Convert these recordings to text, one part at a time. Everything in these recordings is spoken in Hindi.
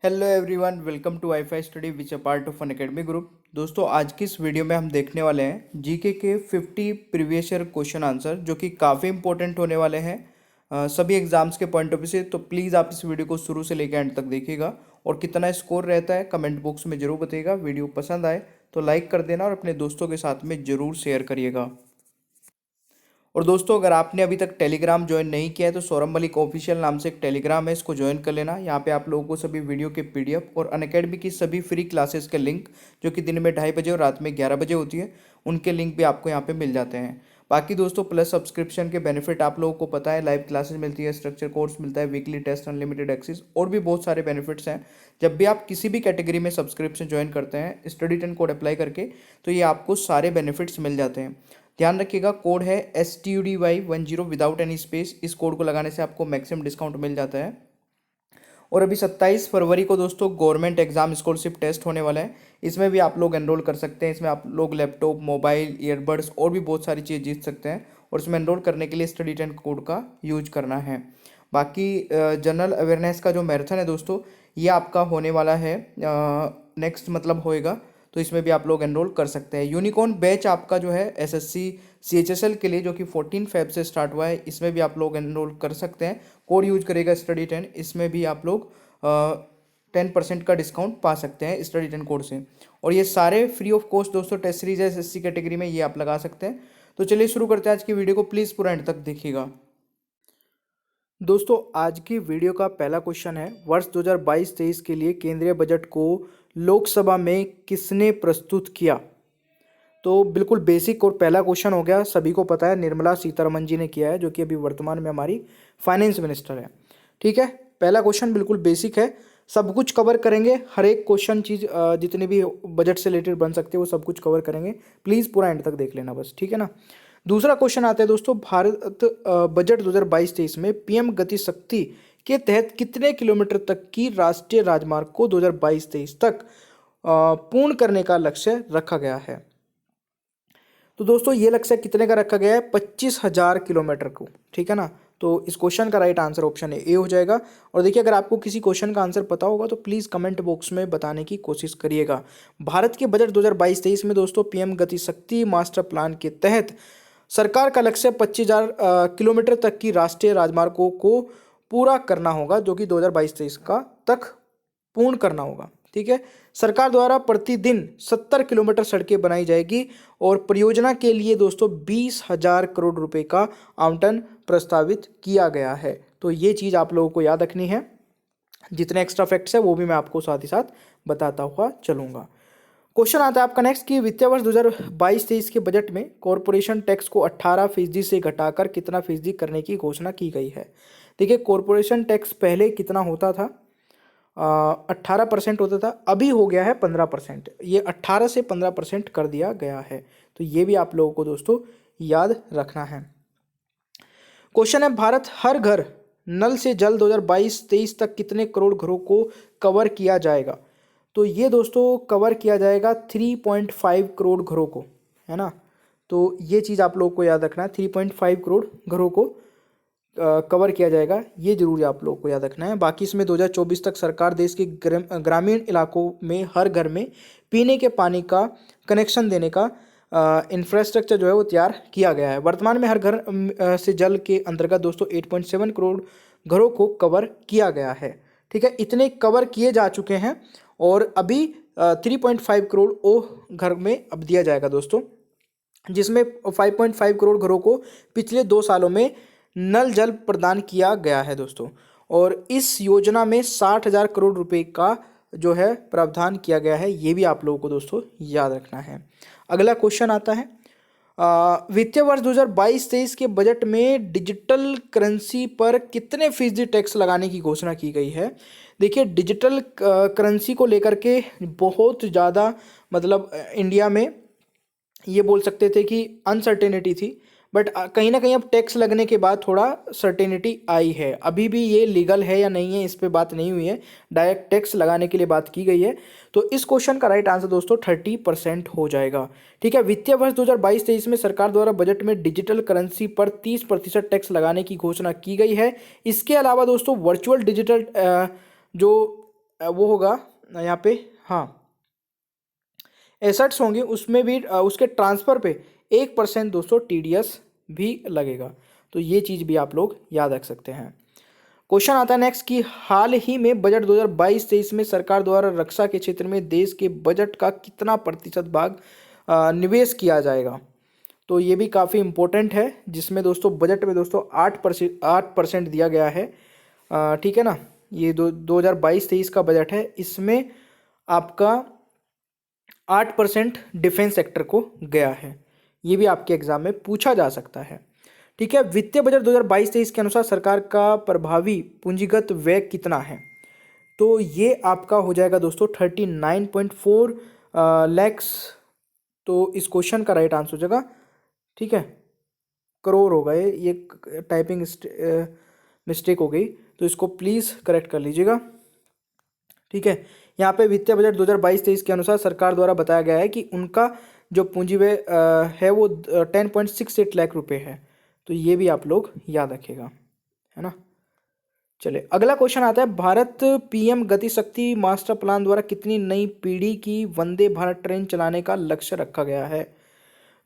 Hello everyone, welcome to WiFi study which a part of Unacademy group. दोस्तों, आज की इस वीडियो में हम देखने वाले हैं जीके के 50 प्रीवियस ईयर क्वेश्चन आंसर, जो कि काफ़ी इंपॉर्टेंट होने वाले हैं सभी एग्जाम्स के पॉइंट ऑफ व्यू से। तो प्लीज़ आप इस वीडियो को शुरू से लेकर एंड तक देखिएगा और कितना स्कोर रहता है कमेंट बॉक्स में ज़रूर बताइएगा। वीडियो पसंद आए तो लाइक कर देना और अपने दोस्तों के साथ में ज़रूर शेयर करिएगा। और दोस्तों, अगर आपने अभी तक टेलीग्राम ज्वाइन नहीं किया है तो सौरभ मलिक ऑफिशियल नाम से एक टेलीग्राम है, इसको ज्वाइन कर लेना। यहाँ पे आप लोगों को सभी वीडियो के पीडीएफ और अनअकैडमी की सभी फ्री क्लासेस के लिंक, जो कि दिन में 2:30 बजे और रात में 11 बजे होती है, उनके लिंक भी आपको यहाँ पे मिल जाते हैं। बाकी दोस्तों, प्लस सब्सक्रिप्शन के बेनिफिट आप लोगों को पता है, लाइव क्लासेस मिलती है, स्ट्रक्चर कोर्स मिलता है, वीकली टेस्ट, अनलिमिटेड एक्सेस और भी बहुत सारे बेनिफिट्स हैं। जब भी आप किसी भी कैटेगरी में सब्सक्रिप्शन ज्वाइन करते हैं स्टडी 10 कोड अप्लाई करके, तो ये आपको सारे बेनिफिट्स मिल जाते हैं। ध्यान रखिएगा, कोड है STUDY10 विदाउट एनी स्पेस। इस कोड को लगाने से आपको मैक्सिमम डिस्काउंट मिल जाता है। और अभी 27 फरवरी को दोस्तों गवर्नमेंट एग्जाम स्कॉलरशिप टेस्ट होने वाला है, इसमें भी आप लोग एनरोल कर सकते हैं। इसमें आप लोग लैपटॉप, मोबाइल, ईयरबड्स और भी बहुत सारी चीज़ जीत सकते हैं। और इसमें एनरोल करने के लिए स्टडी 10 कोड का यूज करना है। बाकी जनरल अवेयरनेस का जो मैराथन है दोस्तों, ये आपका होने वाला है नेक्स्ट, मतलब होएगा, तो इसमें भी आप लोग एनरोल कर सकते हैं। यूनिकॉर्न बैच आपका जो है SSC CHSL के लिए, जो कि 14 फेब से स्टार्ट हुआ है, इसमें भी आप लोग एनरोल कर सकते हैं। कोड यूज करेगा स्टडी 10, इसमें भी आप लोग 10% का डिस्काउंट पा सकते हैं स्टडी 10 कोड से। और ये सारे फ्री ऑफ कॉस्ट दोस्तों टेस्ट सीरीज है SSC कैटेगरी में, ये आप लगा सकते हैं। तो चलिए शुरू करते हैं आज की वीडियो को, प्लीज़ पूरा एंड तक देखिएगा। दोस्तों, आज की वीडियो का पहला क्वेश्चन है, वर्ष 2022-23 के लिए केंद्रीय बजट को लोकसभा में किसने प्रस्तुत किया। तो बिल्कुल बेसिक और पहला क्वेश्चन हो गया, सभी को पता है निर्मला सीतारमण जी ने किया है, जो कि अभी वर्तमान में हमारी फाइनेंस मिनिस्टर है। ठीक है, पहला क्वेश्चन बिल्कुल बेसिक है, सब कुछ कवर करेंगे, हर एक क्वेश्चन चीज़ जितने भी बजट से रिलेटेड बन सकते हैं वो सब कुछ कवर करेंगे। प्लीज़ पूरा एंड तक देख लेना बस, ठीक है ना। दूसरा क्वेश्चन आता है दोस्तों, भारत बजट 2022-23 में PM गति शक्ति के तहत कितने किलोमीटर तक की राष्ट्रीय राजमार्ग को 2022-23 तक पूर्ण करने का लक्ष्य रखा गया है। तो दोस्तों, ये लक्ष्य कितने का रखा गया है, 25,000 किलोमीटर को, ठीक है ना। तो इस क्वेश्चन का राइट आंसर ऑप्शन ए हो जाएगा। और देखिए, अगर आपको किसी क्वेश्चन का आंसर पता होगा तो प्लीज़ कमेंट बॉक्स में बताने की कोशिश करिएगा। भारत के बजट 2022-23 में दोस्तों PM गति शक्ति मास्टर प्लान के तहत सरकार का लक्ष्य 25,000 किलोमीटर तक की राष्ट्रीय राजमार्गों को पूरा करना होगा, जो कि 2022-23 का तक पूर्ण करना होगा। ठीक है, सरकार द्वारा प्रतिदिन 70 किलोमीटर सड़कें बनाई जाएगी और परियोजना के लिए दोस्तों 20,000 करोड़ रुपए का आवंटन प्रस्तावित किया गया है। तो ये चीज़ आप लोगों को याद रखनी है। जितने एक्स्ट्रा फैक्ट्स है वो भी मैं आपको साथ ही साथ बताता हुआ चलूंगा। क्वेश्चन आता है आपका नेक्स्ट, कि वित्तीय वर्ष 2022-23 के बजट में कॉरपोरेशन टैक्स को 18% से घटाकर कितना फीसदी करने की घोषणा की गई है। देखिए, कॉरपोरेशन टैक्स पहले कितना होता था, 18% होता था, अभी हो गया है 15%। ये 18 से 15% कर दिया गया है, तो ये भी आप लोगों को दोस्तों याद रखना है। क्वेश्चन है, भारत हर घर नल से जल 2022-23 तक कितने करोड़ घरों को कवर किया जाएगा। तो ये दोस्तों कवर किया जाएगा 3.5 करोड़ घरों को, है ना। तो ये चीज़ आप लोगों को याद रखना है, 3.5 करोड़ घरों को कवर किया जाएगा, ये जरूर आप लोगों को याद रखना है। बाकी इसमें 2024 तक सरकार देश के ग्रामीण इलाकों में हर घर में पीने के पानी का कनेक्शन देने का इंफ्रास्ट्रक्चर जो है वो तैयार किया गया है। वर्तमान में हर घर से जल के अंतर्गत दोस्तों 8.7 करोड़ घरों को कवर किया गया है। ठीक है, इतने कवर किए जा चुके हैं और अभी 3.5 करोड़ ओ घर में अब दिया जाएगा दोस्तों, जिसमें 5.5 करोड़ घरों को पिछले 2 सालों में नल जल प्रदान किया गया है दोस्तों। और इस योजना में 60,000 करोड़ रुपए का जो है प्रावधान किया गया है, ये भी आप लोगों को दोस्तों याद रखना है। अगला क्वेश्चन आता है, वित्तीय वर्ष 2022-23 के बजट में डिजिटल करेंसी पर कितने फीसदी टैक्स लगाने की घोषणा की गई है। देखिए, डिजिटल करेंसी को लेकर के बहुत ज़्यादा, मतलब इंडिया में ये बोल सकते थे कि अनसर्टेनिटी थी, बट कहीं ना कहीं अब टैक्स लगने के बाद थोड़ा सर्टेनिटी आई है। अभी भी ये लीगल है या नहीं है, इस पे बात नहीं हुई है, डायरेक्ट टैक्स लगाने के लिए बात की गई है। तो इस क्वेश्चन का राइट आंसर दोस्तों 30% हो जाएगा। ठीक है, वित्तीय वर्ष 2022-23 में सरकार द्वारा बजट में डिजिटल करेंसी पर 30% टैक्स लगाने की घोषणा की गई है। इसके अलावा दोस्तों वर्चुअल डिजिटल जो वो होगा यहाँ पे, हाँ, एसेट्स होंगे उसमें भी उसके ट्रांसफ़र पे 1% दोस्तों TDS भी लगेगा। तो ये चीज़ भी आप लोग याद रख सकते हैं। क्वेश्चन आता है नेक्स्ट कि हाल ही में बजट 2022-23 में सरकार द्वारा रक्षा के क्षेत्र में देश के बजट का कितना प्रतिशत भाग निवेश किया जाएगा। तो ये भी काफ़ी इम्पोर्टेंट है, जिसमें दोस्तों बजट में दोस्तों 8% दिया गया है। ठीक है ना, ये 2022-23 का बजट है, इसमें आपका 8% डिफेंस सेक्टर को गया है। ये भी आपके एग्जाम में पूछा जा सकता है। ठीक है, वित्तीय बजट 2022-23 के अनुसार सरकार का प्रभावी पूंजीगत व्यय कितना है। तो ये आपका हो जाएगा दोस्तों 39.4 लैक्स। तो इस क्वेश्चन का राइट आंसर हो जाएगा, ठीक है, करोड़ होगा, ये टाइपिंग मिस्टेक हो गई, तो इसको प्लीज़ करेक्ट कर लीजिएगा। ठीक है, यहाँ पे वित्तीय बजट 2022-23 के अनुसार सरकार द्वारा बताया गया है कि उनका जो पूंजी व्यय है वो 10.68 लाख रुपए है। तो ये भी आप लोग याद रखिएगा, है ना। चलिए अगला क्वेश्चन आता है, भारत PM गति शक्ति मास्टर प्लान द्वारा कितनी नई पीढ़ी की वंदे भारत ट्रेन चलाने का लक्ष्य रखा गया है।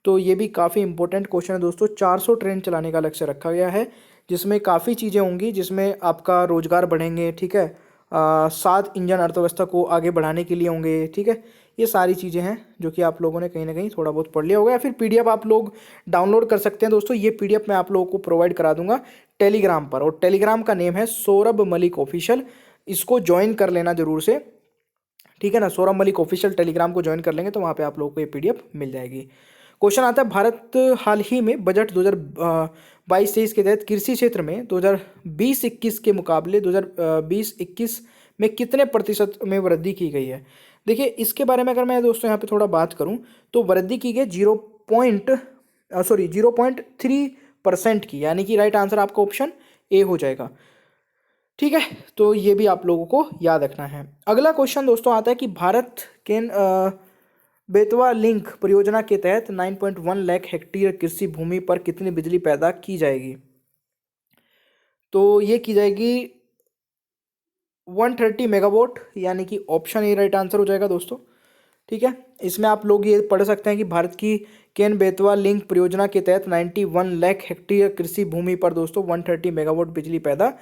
तो ये भी काफ़ी इंपॉर्टेंट क्वेश्चन है दोस्तों। 400 ट्रेन चलाने का लक्ष्य रखा गया है, जिसमें काफ़ी चीज़ें होंगी, जिसमें आपका रोजगार बढ़ेंगे। ठीक है, 7 इंजन अर्थव्यवस्था को आगे बढ़ाने के लिए होंगे। ठीक है, ये सारी चीज़ें हैं जो कि आप लोगों ने कहीं ना कहीं थोड़ा बहुत पढ़ लिया होगा, या फिर PDF आप लोग डाउनलोड कर सकते हैं दोस्तों। ये PDF मैं आप लोगों को प्रोवाइड करा दूंगा टेलीग्राम पर, और टेलीग्राम का नेम है सौरभ मलिक ऑफिशियल। इसको ज्वाइन कर लेना जरूर से, ठीक है ना। सौरभ मलिक ऑफिशियल टेलीग्राम को ज्वाइन कर लेंगे तो वहाँ पे आप लोगों को ये PDF मिल जाएगी। क्वेश्चन आता है, भारत हाल ही में बजट 2022-23 के तहत कृषि क्षेत्र में 2020-21 के मुकाबले 2020-21 में कितने प्रतिशत में वृद्धि की गई है। देखिए इसके बारे में अगर मैं दोस्तों यहाँ पे थोड़ा बात करूँ तो वृद्धि की गई 0.3% की, यानी कि राइट आंसर आपका ऑप्शन A हो जाएगा। ठीक है, तो ये भी आप लोगों को याद रखना है। अगला क्वेश्चन दोस्तों आता है कि भारत के बेतवा लिंक परियोजना के तहत 9.1 लाख हेक्टेयर कृषि भूमि पर कितनी बिजली पैदा की जाएगी। तो ये की जाएगी 130 मेगावाट, यानी कि ऑप्शन ए राइट आंसर हो जाएगा दोस्तों। ठीक है, इसमें आप लोग ये पढ़ सकते हैं कि भारत की केन बेतवा लिंक परियोजना के तहत 91 लाख हेक्टेयर कृषि भूमि पर दोस्तों 130 मेगावाट बिजली पैदा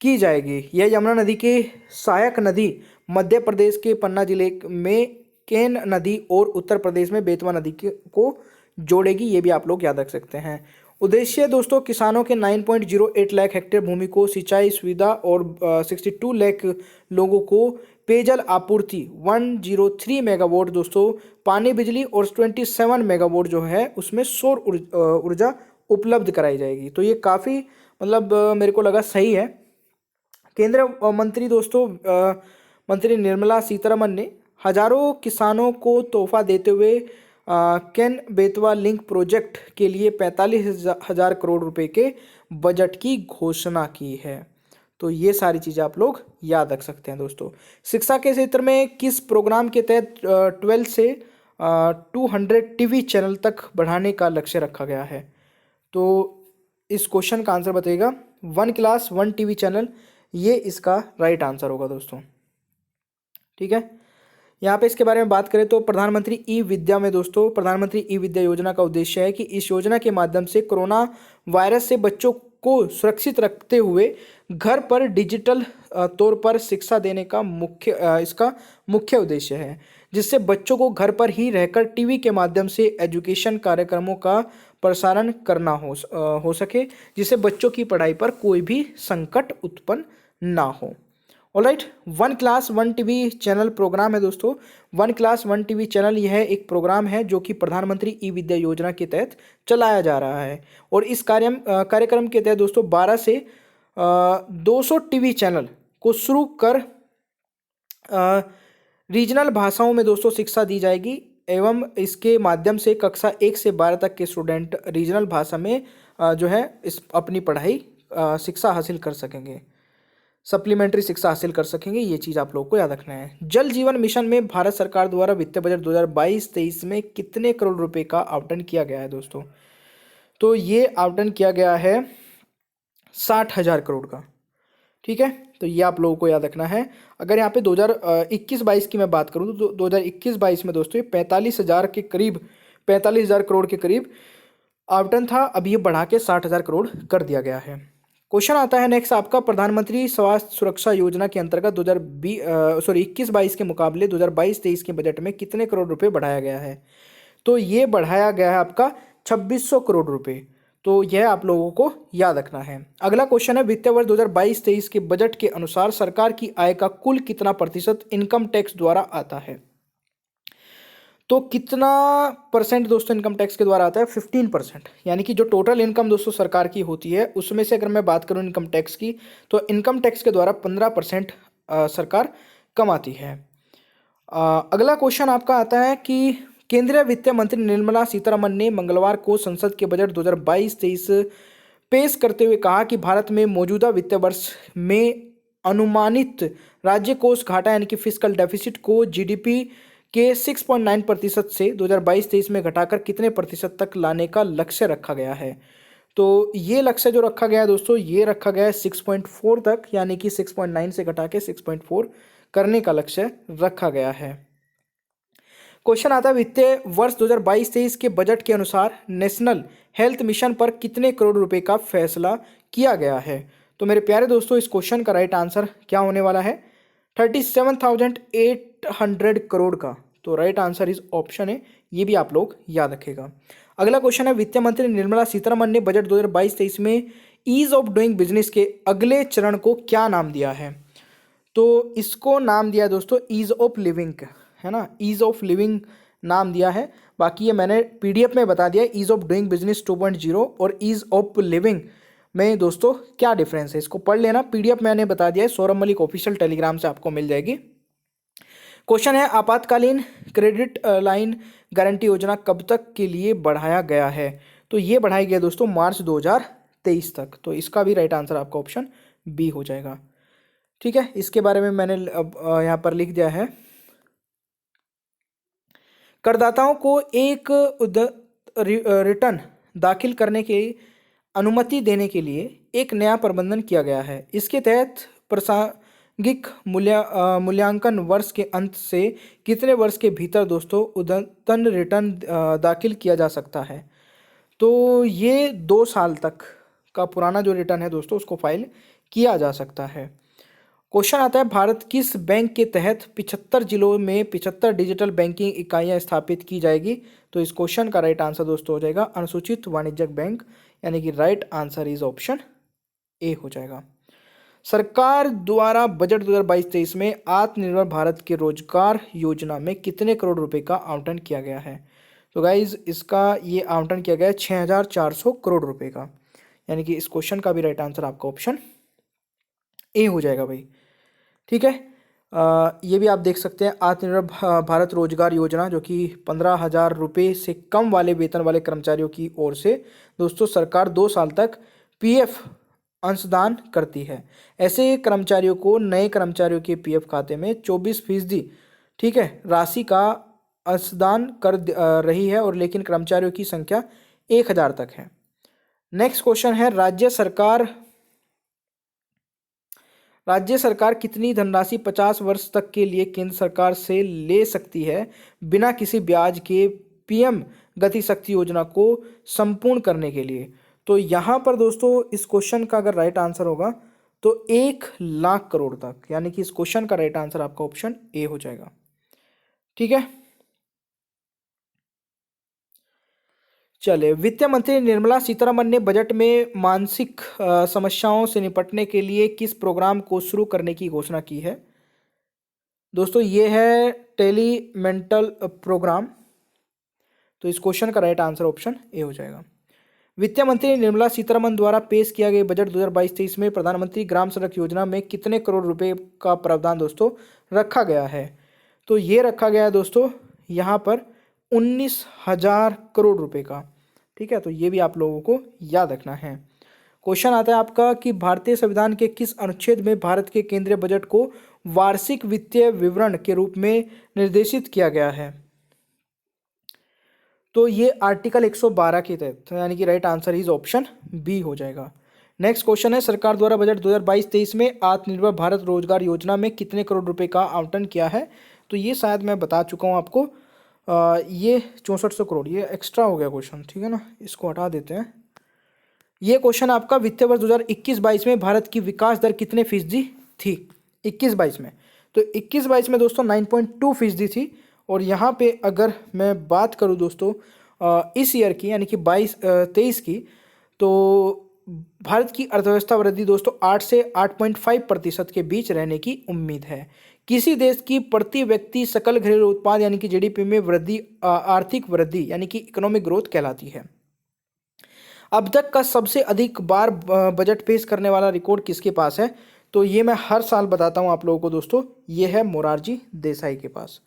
की जाएगी। यह यमुना नदी के सहायक नदी मध्य प्रदेश के पन्ना जिले में केन नदी और उत्तर प्रदेश में बेतवा नदी को जोड़ेगी। ये भी आप लोग याद रख सकते हैं। उद्देश्य दोस्तों किसानों के 9.08 लाख हेक्टेयर भूमि को सिंचाई सुविधा और 62 लाख लोगों को पेयजल आपूर्ति, 103 मेगावाट दोस्तों पानी बिजली और 27 मेगावाट जो है उसमें सौर ऊर्जा उपलब्ध कराई जाएगी। तो ये काफ़ी मतलब मेरे को लगा सही है। केंद्रीय मंत्री दोस्तों मंत्री निर्मला सीतारमन ने हजारों किसानों को तोहफा देते हुए केन बेतवा लिंक प्रोजेक्ट के लिए 45,000 करोड़ रुपए के बजट की घोषणा की है। तो ये सारी चीज़ें आप लोग याद रख सकते हैं दोस्तों। शिक्षा के क्षेत्र में किस प्रोग्राम के तहत 12 से 200 TV चैनल तक बढ़ाने का लक्ष्य रखा गया है। तो इस क्वेश्चन का आंसर बताइएगा 1 क्लास 1 TV चैनल, ये इसका राइट आंसर होगा दोस्तों। ठीक है, यहाँ पे इसके बारे में बात करें तो प्रधानमंत्री ई विद्या में दोस्तों प्रधानमंत्री ई विद्या योजना का उद्देश्य है कि इस योजना के माध्यम से कोरोना वायरस से बच्चों को सुरक्षित रखते हुए घर पर डिजिटल तौर पर शिक्षा देने का इसका मुख्य उद्देश्य है, जिससे बच्चों को घर पर ही रहकर TV के माध्यम से एजुकेशन कार्यक्रमों का प्रसारण करना हो सके, जिससे बच्चों की पढ़ाई पर कोई भी संकट उत्पन्न ना हो। Alright, 1 class 1 TV channel program है दोस्तों। 1 क्लास 1 TV चैनल यह एक प्रोग्राम है जो कि प्रधानमंत्री ई विद्या योजना के तहत चलाया जा रहा है, और इस कार्यक्रम के तहत दोस्तों 12 से 200 TV चैनल को शुरू कर रीजनल भाषाओं में दोस्तों शिक्षा दी जाएगी, एवं इसके माध्यम से कक्षा 1 से 12 तक के स्टूडेंट रीजनल भाषा में जो है इस अपनी पढ़ाई शिक्षा हासिल कर सकेंगे, सप्लीमेंट्री शिक्षा हासिल कर सकेंगे। ये चीज़ आप लोगों को याद रखना है। जल जीवन मिशन में भारत सरकार द्वारा वित्तीय बजट 2022-23 में कितने करोड़ रुपए का आवंटन किया गया है दोस्तों। तो ये आवंटन किया गया है 60,000 करोड़ का। ठीक है, तो ये आप लोगों को याद रखना है। अगर यहाँ पे 2021-22 की मैं बात करूँ तो 2021-22 में दोस्तों ये 45,000 के करीब, 45,000 करोड़ के करीब आवंटन था। अब ये बढ़ा के 60,000 करोड़ कर दिया गया है। क्वेश्चन आता है नेक्स्ट आपका, प्रधानमंत्री स्वास्थ्य सुरक्षा योजना के अंतर्गत 21-22 के मुकाबले 2022-23 के बजट में कितने करोड़ रुपए बढ़ाया गया है? तो ये बढ़ाया गया है आपका 2600 करोड़ रुपए। तो यह आप लोगों को याद रखना है। अगला क्वेश्चन है, वित्तीय वर्ष 2022-23 के बजट के अनुसार सरकार की आय का कुल कितना प्रतिशत इनकम टैक्स द्वारा आता है? तो कितना परसेंट दोस्तों इनकम टैक्स के द्वारा आता है? 15%। यानी कि जो टोटल इनकम दोस्तों सरकार की होती है उसमें से अगर मैं बात करूं इनकम टैक्स की, तो इनकम टैक्स के द्वारा 15% सरकार कमाती है। अगला क्वेश्चन आपका आता है कि केंद्रीय वित्त मंत्री निर्मला सीतारमण ने मंगलवार को संसद के बजट 2022-23 पेश करते हुए कहा कि भारत में मौजूदा वित्तीय वर्ष में अनुमानित राज्य कोष घाटा यानी कि फिस्कल डेफिसिट को जीडीपी के 6.9% से 2022-23 में घटाकर कितने प्रतिशत तक लाने का लक्ष्य रखा गया है? तो ये लक्ष्य जो रखा गया है दोस्तों, ये रखा गया है 6.4 तक, यानी कि 6.9 से घटा के 6.4 करने का लक्ष्य रखा गया है। क्वेश्चन आता है, वित्तीय वर्ष 2022-23 के बजट के अनुसार नेशनल हेल्थ मिशन पर कितने करोड़ रुपए का फैसला किया गया है? तो मेरे प्यारे दोस्तों, इस क्वेश्चन का राइट आंसर क्या होने वाला है? 37,800 करोड़ का। तो राइट आंसर इज ऑप्शन है, ये भी आप लोग याद रखेगा। अगला क्वेश्चन है, वित्त मंत्री निर्मला सीतारमण ने बजट 2022-23 में ईज ऑफ डूइंग बिजनेस के अगले चरण को क्या नाम दिया है? तो इसको नाम दिया दोस्तों ईज ऑफ लिविंग, है ना, ईज ऑफ लिविंग नाम दिया है। बाकी ये मैंने पीडीएफ में बता दिया, ईज ऑफ डूइंग बिजनेस 2.0 और ईज ऑफ लिविंग में दोस्तों क्या डिफरेंस है, इसको पढ़ लेना। पीडीएफ मैंने बता दिया है, सौरभ मलिक ऑफिशियल टेलीग्राम से आपको मिल जाएगी। क्वेश्चन है, आपातकालीन क्रेडिट लाइन गारंटी योजना कब तक के लिए बढ़ाया गया है? तो ये बढ़ाई गया दोस्तों मार्च 2023 तक। तो इसका भी राइट आंसर आपका ऑप्शन बी हो जाएगा। ठीक है, इसके बारे में मैंने यहाँ पर लिख दिया है, करदाताओं को एक रिटर्न दाखिल करने की अनुमति देने के लिए एक नया प्रबंधन किया गया है। इसके तहत प्रासंगिक मूल्यांकन वर्ष के अंत से कितने वर्ष के भीतर दोस्तों उद्यतन रिटर्न दाखिल किया जा सकता है? तो ये 2 साल तक का पुराना जो रिटर्न है दोस्तों उसको फाइल किया जा सकता है। क्वेश्चन आता है, भारत किस बैंक के तहत 75 जिलों में 75 डिजिटल बैंकिंग इकाइयां स्थापित की जाएगी? तो इस क्वेश्चन का राइट आंसर दोस्तों हो जाएगा अनुसूचित वाणिज्यिक बैंक, यानी कि right answer is option A हो जाएगा। सरकार द्वारा बजट 2022-23 में आत्मनिर्भर भारत के रोजगार योजना में कितने करोड़ रुपए का आवंटन किया गया है? तो गाइज इसका ये आवंटन किया गया है 6,400 करोड़ रुपए का, यानी कि इस क्वेश्चन का भी राइट आंसर आपका ऑप्शन ए हो जाएगा भाई। ठीक है, ये भी आप देख सकते हैं, आत्मनिर्भर भारत रोजगार योजना जो कि 15,000 रुपये से कम वाले वेतन वाले कर्मचारियों की ओर से दोस्तों सरकार 2 साल तक पीएफ अंशदान करती है। ऐसे कर्मचारियों को नए कर्मचारियों के पीएफ खाते में 24% ठीक है राशि का अंशदान कर रही है, और लेकिन कर्मचारियों की संख्या 1,000 तक है। नेक्स्ट क्वेश्चन है, राज्य सरकार कितनी धनराशि 50 वर्ष तक के लिए केंद्र सरकार से ले सकती है बिना किसी ब्याज के पीएम गति शक्ति योजना को संपूर्ण करने के लिए? तो यहाँ पर दोस्तों इस क्वेश्चन का अगर राइट आंसर होगा तो 1,00,000 करोड़ तक, यानी कि इस क्वेश्चन का राइट आंसर आपका ऑप्शन ए हो जाएगा। ठीक है, चलिए, वित्त मंत्री निर्मला सीतारमण ने बजट में मानसिक समस्याओं से निपटने के लिए किस प्रोग्राम को शुरू करने की घोषणा की है? दोस्तों ये है टेली मेंटल प्रोग्राम। तो इस क्वेश्चन का राइट आंसर ऑप्शन ए हो जाएगा। वित्त मंत्री निर्मला सीतारमण द्वारा पेश किया गया बजट 2022-23 में प्रधानमंत्री ग्राम सड़क योजना में कितने करोड़ रुपए का प्रावधान दोस्तों रखा गया है? तो ये रखा गया है दोस्तों यहाँ पर 19,000 करोड़ रुपए का। ठीक है, तो ये भी आप लोगों को याद रखना है। क्वेश्चन आता है आपका कि भारतीय संविधान के किस अनुच्छेद में भारत के केंद्रीय बजट को वार्षिक वित्तीय विवरण के रूप में निर्देशित किया गया है? तो ये आर्टिकल 112 के तहत, यानी कि right answer is option B हो जाएगा। नेक्स्ट क्वेश्चन है, सरकार द्वारा बजट 2022-23 में आत्मनिर्भर भारत रोजगार योजना में कितने करोड़ रुपए का आवंटन किया है? तो ये शायद मैं बता चुका हूँ आपको। ये 6400 करोड़, ये एक्स्ट्रा हो गया क्वेश्चन, ठीक है ना, इसको हटा देते हैं। ये क्वेश्चन आपका वित्तीय वर्ष 2021-22 में भारत की विकास दर कितने फीसदी थी? 21-22 में, तो 21-22 में दोस्तों 9.2% थी। और यहाँ पे अगर मैं बात करूँ दोस्तों इस ईयर की यानी कि 22-23 की, तो भारत की अर्थव्यवस्था वृद्धि दोस्तों 8 से 8.5% के बीच रहने की उम्मीद है। किसी देश की प्रति व्यक्ति सकल घरेलू उत्पाद यानी कि जीडीपी में वृद्धि आर्थिक वृद्धि यानी कि इकोनॉमिक ग्रोथ कहलाती है। अब तक का सबसे अधिक बार बजट पेश करने वाला रिकॉर्ड किसके पास है? तो ये मैं हर साल बताता हूँ आप लोगों को दोस्तों, ये है मोरारजी देसाई के पास,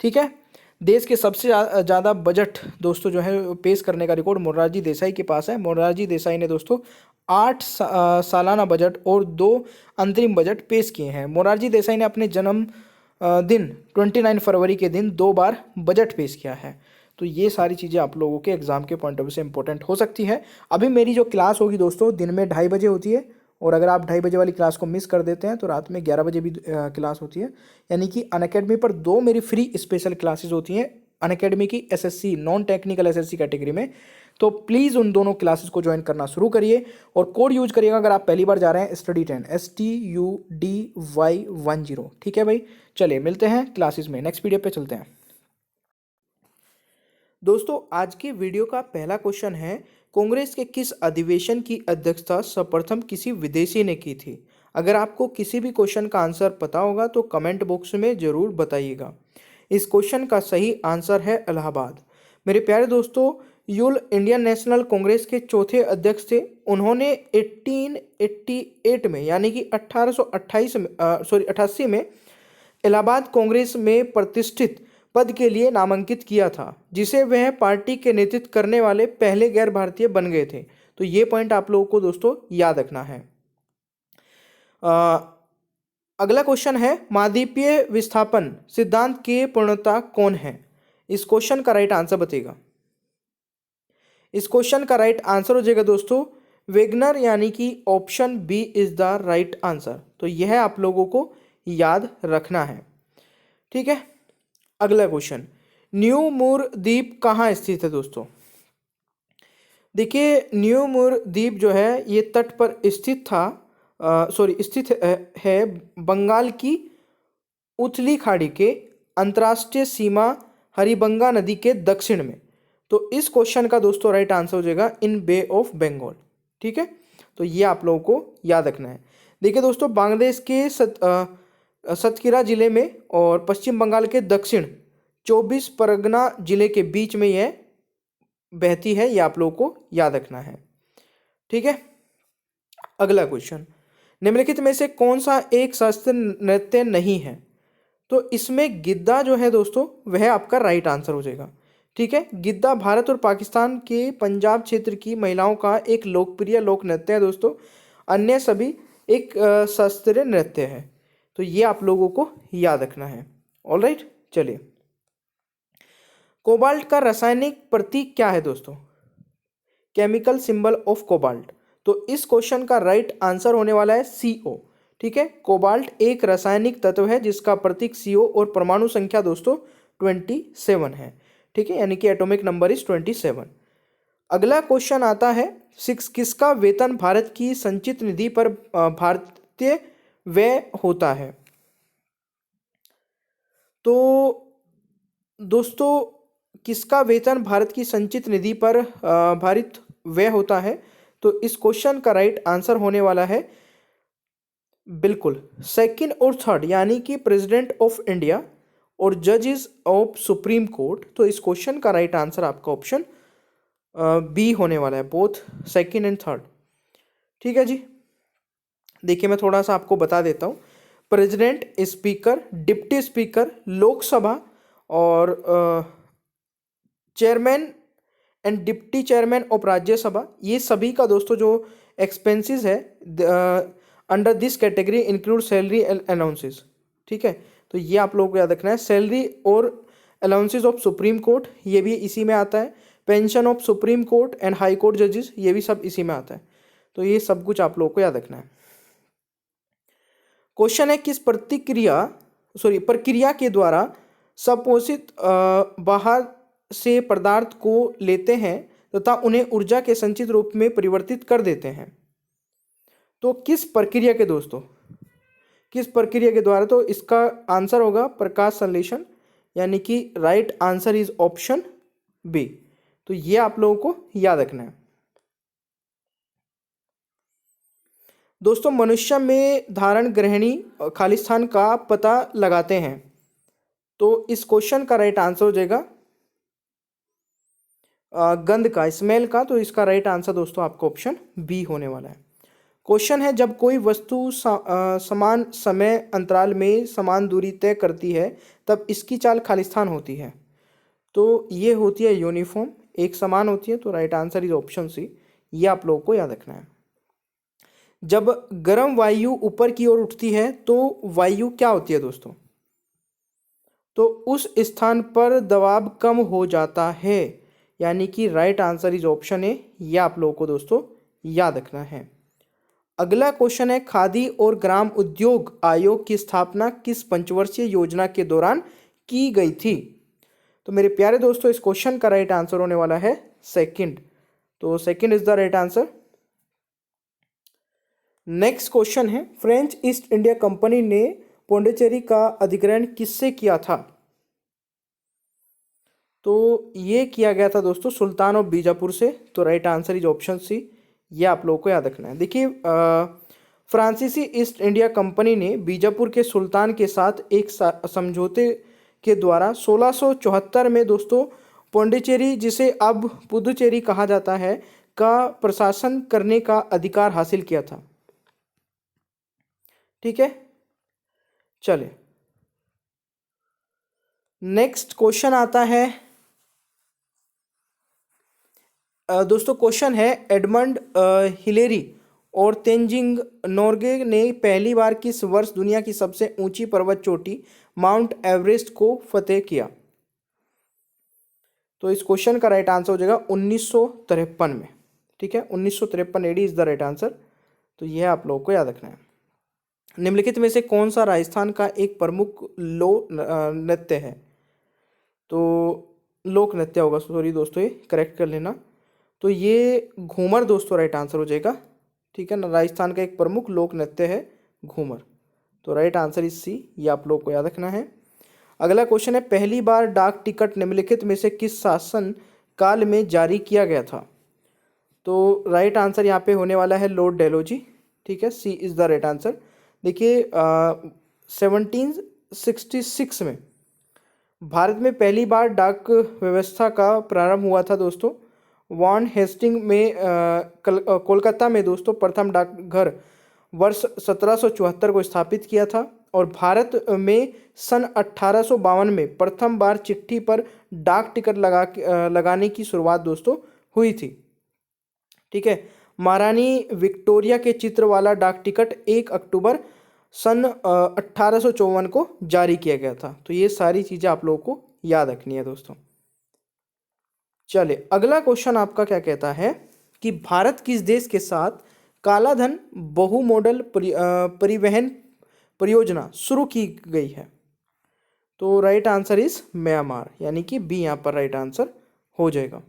ठीक है। देश के सबसे ज़्यादा बजट दोस्तों जो है पेश करने का रिकॉर्ड मोरारजी देसाई के पास है। मोरारजी देसाई ने दोस्तों 8 सालाना बजट और 2 अंतरिम बजट पेश किए हैं। मोरारजी देसाई ने अपने जन्म दिन 29 फरवरी के दिन 2 बार बजट पेश किया है। तो ये सारी चीज़ें आप लोगों के एग्जाम के पॉइंट ऑफ व्यू से इंपॉर्टेंट हो सकती है। अभी मेरी जो क्लास होगी दोस्तों दिन में 2:30 बजे होती है, और अगर आप 2:30 बजे वाली क्लास को मिस कर देते हैं तो रात में 11 बजे भी क्लास होती है। यानी कि अनअकैडमी पर 2 मेरी फ्री स्पेशल क्लासेस होती हैं अनअकैडमी की SSC non technical SSC category में। तो प्लीज़ उन दोनों क्लासेस को ज्वाइन करना शुरू करिए और कोड यूज करिएगा अगर आप पहली बार जा रहे हैं, STUDY10 STUDY10, ठीक है भाई। चलिए मिलते हैं क्लासेस में, नेक्स्ट पीडीएफ पे चलते हैं। दोस्तों आज की वीडियो का पहला क्वेश्चन है, कांग्रेस के किस अधिवेशन की अध्यक्षता सर्वप्रथम किसी विदेशी ने की थी? अगर आपको किसी भी क्वेश्चन का आंसर पता होगा तो कमेंट बॉक्स में ज़रूर बताइएगा। इस क्वेश्चन का सही आंसर है इलाहाबाद। मेरे प्यारे दोस्तों, यूल इंडियन नेशनल कांग्रेस के चौथे अध्यक्ष थे। उन्होंने 1888 में यानी कि 1888 में इलाहाबाद कांग्रेस में प्रतिष्ठित पद के लिए नामांकित किया था, जिसे वह पार्टी के नेतृत्व करने वाले पहले गैर भारतीय बन गए थे। तो ये पॉइंट आप लोगों को दोस्तों याद रखना है। अगला क्वेश्चन है, महाद्वीपीय विस्थापन सिद्धांत के प्रणेता कौन है? इस क्वेश्चन का राइट आंसर बताइएगा। इस क्वेश्चन का राइट आंसर हो जाएगा दोस्तों वेगनर, यानी कि option B is the right answer. तो यह आप लोगों को याद रखना है, ठीक है। अगला क्वेश्चन, न्यू मूर द्वीप कहाँ स्थित है दोस्तों? देखिए न्यू मूर द्वीप जो है ये तट पर स्थित था, स्थित है बंगाल की उथली खाड़ी के अंतर्राष्ट्रीय सीमा हरिबंगा नदी के दक्षिण में। तो इस क्वेश्चन का दोस्तों राइट आंसर हो जाएगा इन बे ऑफ बंगाल, ठीक है। तो ये आप लोगों को याद रखना है। देखिए दोस्तों, बांग्लादेश के सतकीरा जिले में और पश्चिम बंगाल के दक्षिण 24 परगना जिले के बीच में यह बहती है, ये आप लोगों को याद रखना है, ठीक है। अगला क्वेश्चन, निम्नलिखित में से कौन सा एक शास्त्रीय नृत्य नहीं है? तो इसमें गिद्दा जो है दोस्तों वह आपका राइट आंसर हो जाएगा, ठीक है। गिद्दा भारत और पाकिस्तान के पंजाब क्षेत्र की महिलाओं का एक लोकप्रिय लोक नृत्य है दोस्तों। अन्य सभी एक शास्त्रीय नृत्य है। तो ये आप लोगों को याद रखना है। ऑलराइट, चलिए, कोबाल्ट का रासायनिक प्रतीक क्या है दोस्तों? Chemical symbol of cobalt. तो इस क्वेश्चन का राइट आंसर होने वाला है CO, ठीक है। कोबाल्ट एक रासायनिक तत्व है जिसका प्रतीक CO और परमाणु संख्या दोस्तों 27 है, ठीक है, यानी कि एटॉमिक नंबर इज 27। अगला क्वेश्चन आता है, किसका वेतन भारत की संचित निधि पर भारतीय व्यय होता है? तो दोस्तों किसका वेतन भारत की संचित निधि पर भारित व्यय होता है? तो इस क्वेश्चन का राइट आंसर होने वाला है बिल्कुल सेकंड और थर्ड, यानी कि प्रेसिडेंट ऑफ इंडिया और जजेस ऑफ सुप्रीम कोर्ट। तो इस क्वेश्चन का राइट आंसर आपका ऑप्शन बी होने वाला है, बोथ सेकंड एंड थर्ड, ठीक है जी। देखिए मैं थोड़ा सा आपको बता देता हूँ, president, speaker, deputy speaker, Lok Sabha और chairman and deputy chairman of Rajya Sabha, ये सभी का दोस्तों जो एक्सपेंसेस है under this category include salary allowances, ठीक है। तो ये आप लोगों को याद रखना है। सैलरी और अलाउंसेस ऑफ सुप्रीम कोर्ट ये भी इसी में आता है। Pension of supreme court and high court जजेस ये भी सब इसी में आता है। तो ये सब कुछ आप लोगों को याद रखना है। क्वेश्चन है किस प्रक्रिया के द्वारा संपोषित बाहर से पदार्थ को लेते हैं तथा उन्हें ऊर्जा के संचित रूप में परिवर्तित कर देते हैं। तो किस प्रक्रिया के दोस्तों, किस प्रक्रिया के द्वारा? तो इसका आंसर होगा प्रकाश संश्लेषण, यानी कि right answer is option B. तो ये आप लोगों को याद रखना है दोस्तों। मनुष्य में धारण ग्रहणी खालिस्तान का पता लगाते हैं, तो इस क्वेश्चन का राइट आंसर हो जाएगा गंध का, स्मेल का। तो इसका राइट आंसर दोस्तों आपका ऑप्शन बी होने वाला है। क्वेश्चन है जब कोई वस्तु समान समय अंतराल में समान दूरी तय करती है तब इसकी चाल खालिस्तान होती है। तो ये होती है यूनिफॉर्म, एक समान होती है। तो right answer is option C. ये आप लोगों को याद रखना है। जब गर्म वायु ऊपर की ओर उठती है तो वायु क्या होती है दोस्तों? तो उस स्थान पर दबाव कम हो जाता है, यानी कि right answer is option A. ये आप लोगों को दोस्तों याद रखना है। अगला क्वेश्चन है खादी और ग्राम उद्योग आयोग की स्थापना किस पंचवर्षीय योजना के दौरान की गई थी? तो मेरे प्यारे दोस्तों इस क्वेश्चन का राइट आंसर होने वाला है सेकंड। तो second is the right answer. Next question है फ्रेंच ईस्ट इंडिया कंपनी ने पौंडीचेरी का अधिग्रहण किससे किया था? तो ये किया गया था दोस्तों सुल्तान ऑफ बीजापुर से। तो right answer is option C. ये आप लोगों को याद रखना है। देखिए फ्रांसीसी ईस्ट इंडिया कंपनी ने बीजापुर के सुल्तान के साथ एक समझौते के द्वारा 1674 में दोस्तों पौंडीचेरी, जिसे अब पुदुचेरी कहा जाता है, का प्रशासन करने का अधिकार हासिल किया था। ठीक है, चले नेक्स्ट क्वेश्चन आता है दोस्तों। क्वेश्चन है एडमंड हिलेरी और तेंजिंग नोर्गे ने पहली बार किस वर्ष दुनिया की सबसे ऊंची पर्वत चोटी माउंट एवरेस्ट को फतेह किया? तो इस क्वेश्चन का राइट आंसर हो जाएगा 1953 में। ठीक है, 1953 AD is the right answer. तो यह आप लोगों को याद रखना है। निम्नलिखित में से कौन सा राजस्थान का एक प्रमुख लोक नृत्य है? तो लोक नृत्य होगा, सॉरी दोस्तों ये करेक्ट कर लेना। तो ये घूमर दोस्तों राइट आंसर हो जाएगा। ठीक है ना, राजस्थान का एक प्रमुख लोक नृत्य है घूमर। तो राइट आंसर इज सी। ये आप लोग को याद रखना है। अगला क्वेश्चन है पहली बार डाक टिकट निम्नलिखित में से किस शासन काल में जारी किया गया था? तो राइट आंसर यहाँ पे होने वाला है लॉर्ड डेलोजी। ठीक है, सी इज द राइट आंसर। देखिए 1766 में भारत में पहली बार डाक व्यवस्था का प्रारंभ हुआ था दोस्तों। वॉन हेस्टिंग में कोलकाता में दोस्तों प्रथम डाकघर वर्ष 1774 को स्थापित किया था और भारत में सन 1852 में प्रथम बार चिट्ठी पर डाक टिकट लगाने की शुरुआत दोस्तों हुई थी। ठीक है, महारानी विक्टोरिया के चित्र वाला डाक टिकट 1 अक्टूबर सन 1854 को जारी किया गया था। तो ये सारी चीज़ें आप लोगों को याद रखनी है दोस्तों। चले अगला क्वेश्चन आपका क्या कहता है कि भारत किस देश के साथ कालाधन बहुमोडल परिवहन परियोजना शुरू की गई है? तो राइट आंसर इज म्यांमार, यानी कि बी यहाँ पर राइट आंसर हो जाएगा।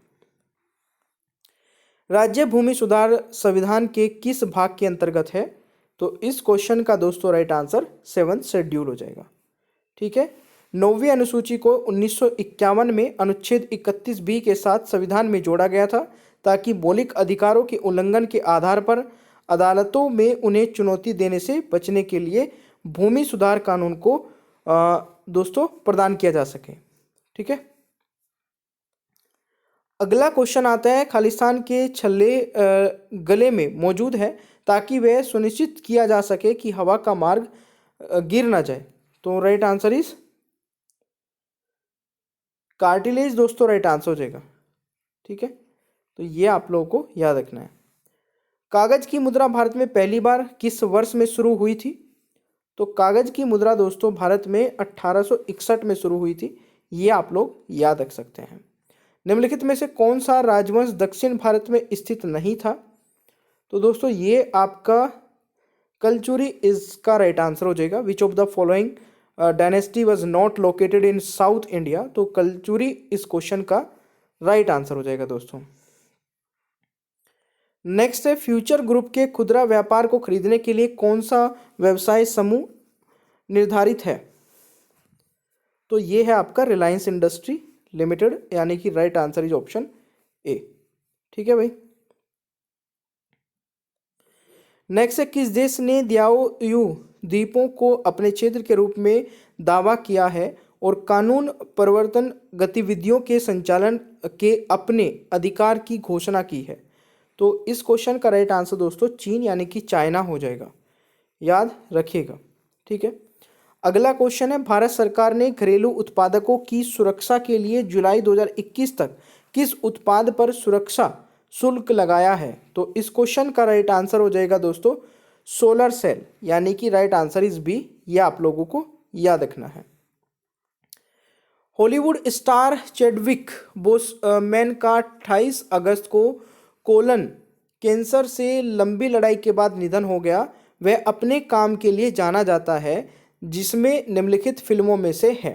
राज्य भूमि सुधार संविधान के किस भाग के अंतर्गत है? तो इस क्वेश्चन का दोस्तों राइट आंसर 7th शेड्यूल हो जाएगा। ठीक है, 9वीं अनुसूची को 1951 में अनुच्छेद 31B के साथ संविधान में जोड़ा गया था ताकि मौलिक अधिकारों के उल्लंघन के आधार पर अदालतों में उन्हें चुनौती देने से बचने के लिए भूमि सुधार कानून को दोस्तों प्रदान किया जा सके। ठीक है, अगला क्वेश्चन आता है खालिस्तान के छल्ले गले में मौजूद है ताकि वह सुनिश्चित किया जा सके कि हवा का मार्ग गिर ना जाए। तो राइट आंसर इज कार्टिलेज दोस्तों राइट आंसर हो जाएगा। ठीक है, तो ये आप लोगों को याद रखना है। कागज की मुद्रा भारत में पहली बार किस वर्ष में शुरू हुई थी? तो कागज की मुद्रा दोस्तों भारत में 1861 में शुरू हुई थी। ये आप लोग याद रख सकते हैं। निम्नलिखित में से कौन सा राजवंश दक्षिण भारत में स्थित नहीं था? तो दोस्तों ये आपका कलचुरी इसका राइट आंसर हो जाएगा। Which of the following dynasty was not located in south India, तो कलचुरी इस क्वेश्चन का राइट आंसर हो जाएगा दोस्तों। नेक्स्ट है फ्यूचर ग्रुप के खुदरा व्यापार को खरीदने के लिए कौन सा व्यवसाय समूह निर्धारित है, तो ये है आपका रिलायंस इंडस्ट्री लिमिटेड, यानी कि right answer is option A. ठीक है भाई। नेक्स्ट है किस देश ने दियाओयू द्वीपों को अपने क्षेत्र के रूप में दावा किया है और कानून प्रवर्तन गतिविधियों के संचालन के अपने अधिकार की घोषणा की है, तो इस क्वेश्चन का राइट आंसर दोस्तों चीन यानी कि चाइना हो जाएगा, याद रखिएगा। ठीक है। अगला क्वेश्चन है भारत सरकार ने घरेलू उत्पादकों की सुरक्षा के लिए जुलाई 2021 तक किस उत्पाद पर सुरक्षा शुल्क लगाया है, तो इस क्वेश्चन का राइट आंसर हो जाएगा दोस्तों सोलर सेल, यानी कि राइट आंसर इज बी, ये आप लोगों को याद रखना है। हॉलीवुड स्टार चैडविक बोसमैन का 28 अगस्त को कोलन कैंसर से लंबी लड़ाई के बाद निधन हो गया। वह अपने काम के लिए जाना जाता है जिसमें निम्नलिखित फिल्मों में से है,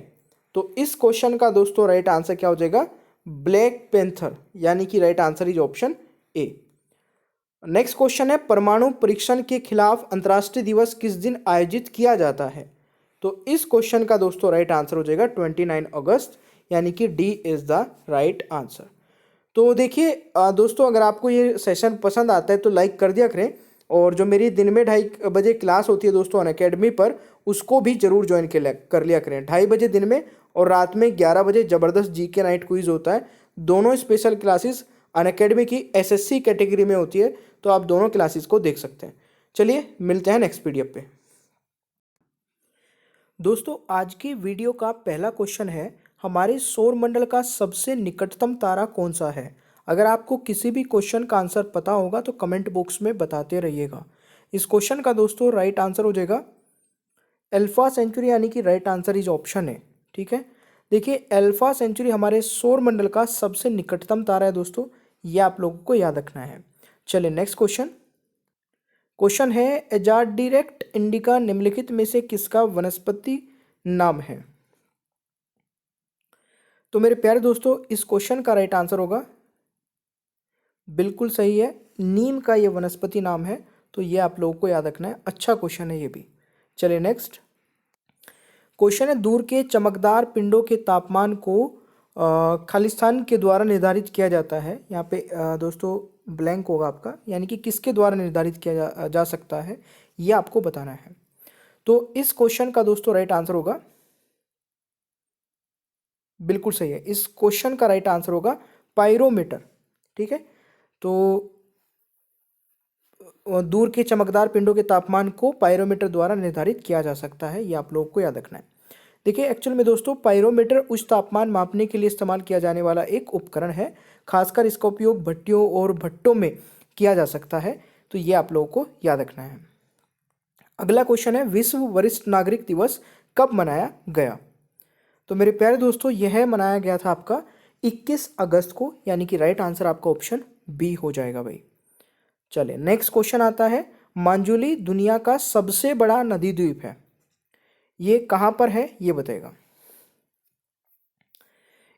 तो इस क्वेश्चन का दोस्तों राइट आंसर क्या हो जाएगा ब्लैक पैंथर, यानी कि right answer is option A. Next question है परमाणु परीक्षण के खिलाफ अंतर्राष्ट्रीय दिवस किस दिन आयोजित किया जाता है, तो इस क्वेश्चन का दोस्तों राइट आंसर हो जाएगा 29 अगस्त, यानी कि D is the right answer. तो देखिए दोस्तों अगर आपको ये सेशन पसंद आता है तो लाइक कर दिया करें, और जो मेरी दिन में 2:30 बजे क्लास होती है दोस्तों अनअकैडमी पर, उसको भी जरूर ज्वाइन कर लिया करें। 2:30 बजे दिन में और रात में 11 बजे ज़बरदस्त जीके नाइट क्विज होता है। दोनों स्पेशल क्लासेस अनअकैडमी की एसएससी कैटेगरी में होती है, तो आप दोनों क्लासेस को देख सकते हैं। चलिए मिलते हैं नेक्स्ट पीडीएफ पे। दोस्तों आज की वीडियो का पहला क्वेश्चन है हमारे सौर मंडल का सबसे निकटतम तारा कौन सा है। अगर आपको किसी भी क्वेश्चन का आंसर पता होगा तो कमेंट बॉक्स में बताते रहिएगा। इस क्वेश्चन का दोस्तों राइट आंसर हो जाएगा अल्फा सेंचुरी, यानी कि राइट आंसर इज ऑप्शन है। ठीक है। देखिए अल्फा सेंचुरी हमारे सौर मंडल का सबसे निकटतम तारा है दोस्तों, ये आप लोगों को याद रखना है। चलिए नेक्स्ट क्वेश्चन है एजाडिरेक्ट इंडिका निम्नलिखित में से किसका वनस्पति नाम है, तो मेरे प्यारे दोस्तों इस क्वेश्चन का राइट आंसर होगा बिल्कुल सही है, नीम का ये वनस्पति नाम है, तो ये आप लोगों को याद रखना है। अच्छा क्वेश्चन है ये भी। चलिए नेक्स्ट क्वेश्चन है दूर के चमकदार पिंडों के तापमान को खालिस्तान के द्वारा निर्धारित किया जाता है। यहाँ पे दोस्तों ब्लैंक होगा आपका, यानी कि किसके द्वारा निर्धारित किया जा सकता है ये आपको बताना है। तो इस क्वेश्चन का दोस्तों राइट आंसर होगा बिल्कुल सही है, इस क्वेश्चन का राइट आंसर होगा पायरोमीटर। ठीक है। तो दूर के चमकदार पिंडों के तापमान को पायरोमीटर द्वारा निर्धारित किया जा सकता है, ये आप लोगों को याद रखना है। देखिए एक्चुअल में दोस्तों पायरोमीटर उच्च तापमान मापने के लिए इस्तेमाल किया जाने वाला एक उपकरण है, खासकर इसका उपयोग भट्टियों और भट्टों में किया जा सकता है, तो ये आप लोगों को याद रखना है। अगला क्वेश्चन है विश्व वरिष्ठ नागरिक दिवस कब मनाया गया, तो मेरे प्यारे दोस्तों यह मनाया गया था आपका 21 अगस्त को, यानी कि राइट आंसर आपका ऑप्शन बी हो जाएगा भाई। चलिए नेक्स्ट क्वेश्चन आता है मांजुली दुनिया का सबसे बड़ा नदी द्वीप है, ये कहाँ पर है ये बताएगा।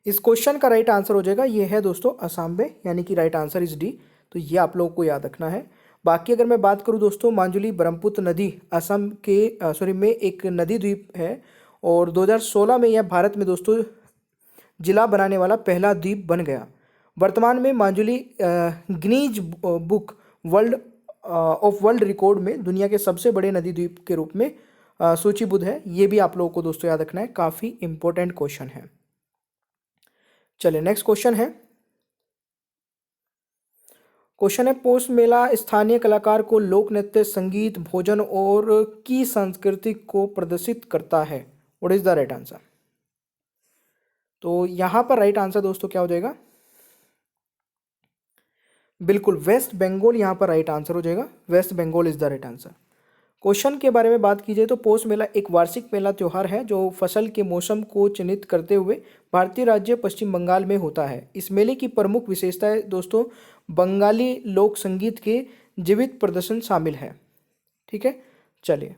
इस क्वेश्चन का राइट आंसर हो जाएगा ये है दोस्तों असम में, यानी कि राइट आंसर इज डी, तो ये आप लोगों को याद रखना है। बाकी अगर मैं बात करूँ दोस्तों मांजुली ब्रह्मपुत्र नदी असम के में एक नदी द्वीप है, और 2016 में यह भारत में दोस्तों जिला बनाने वाला पहला द्वीप बन गया। वर्तमान में मांजुली गिनीज बुक वर्ल्ड रिकॉर्ड में दुनिया के सबसे बड़े नदी द्वीप के रूप में सूचीबद्ध है, ये भी आप लोगों को दोस्तों याद रखना है, काफ़ी इंपॉर्टेंट क्वेश्चन है। चलिए नेक्स्ट क्वेश्चन है पौष मेला स्थानीय कलाकार को लोक नृत्य संगीत भोजन और की संस्कृति को प्रदर्शित करता है, what is the right answer, तो यहां पर राइट आंसर दोस्तों क्या हो जाएगा बिल्कुल वेस्ट बंगाल, यहां पर राइट आंसर हो जाएगा West Bengal is the right answer. Question के बारे में बात की जाए तो पौष मेला एक वार्षिक मेला त्यौहार है जो फसल के मौसम को चिन्हित करते हुए भारतीय राज्य पश्चिम बंगाल में होता है। इस मेले की प्रमुख विशेषता है दोस्तों बंगाली लोक संगीत के जीवित प्रदर्शन शामिल है। ठीक है, चलिए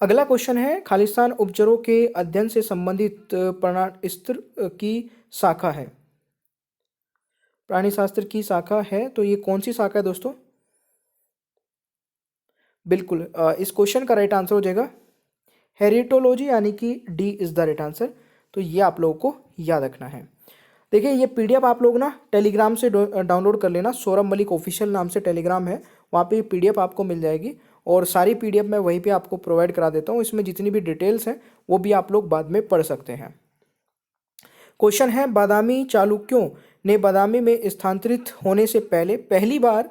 अगला क्वेश्चन है, खालिस्तान उपचरों के अध्ययन से संबंधित प्राणिशास्त्र की शाखा है। प्राणिशास्त्र की शाखा है, तो ये कौन सी शाखा है दोस्तों? बिल्कुल इस क्वेश्चन का राइट आंसर हो जाएगा हेरिटोलॉजी, यानी कि D is the right answer. तो ये आप लोगों को याद रखना है। देखिए ये पीडीएफ आप लोग ना टेलीग्राम से डाउनलोड कर लेना। सौरभ मलिक ऑफिशियल नाम से टेलीग्राम है, वहाँ पे पीडीएफ आपको मिल जाएगी और सारी पीडीएफ मैं वहीं पे आपको प्रोवाइड करा देता हूँ। इसमें जितनी भी डिटेल्स हैं वो भी आप लोग बाद में पढ़ सकते हैं। क्वेश्चन है, बादामी चालुक्यों ने बादामी में स्थानांतरित होने से पहले पहली बार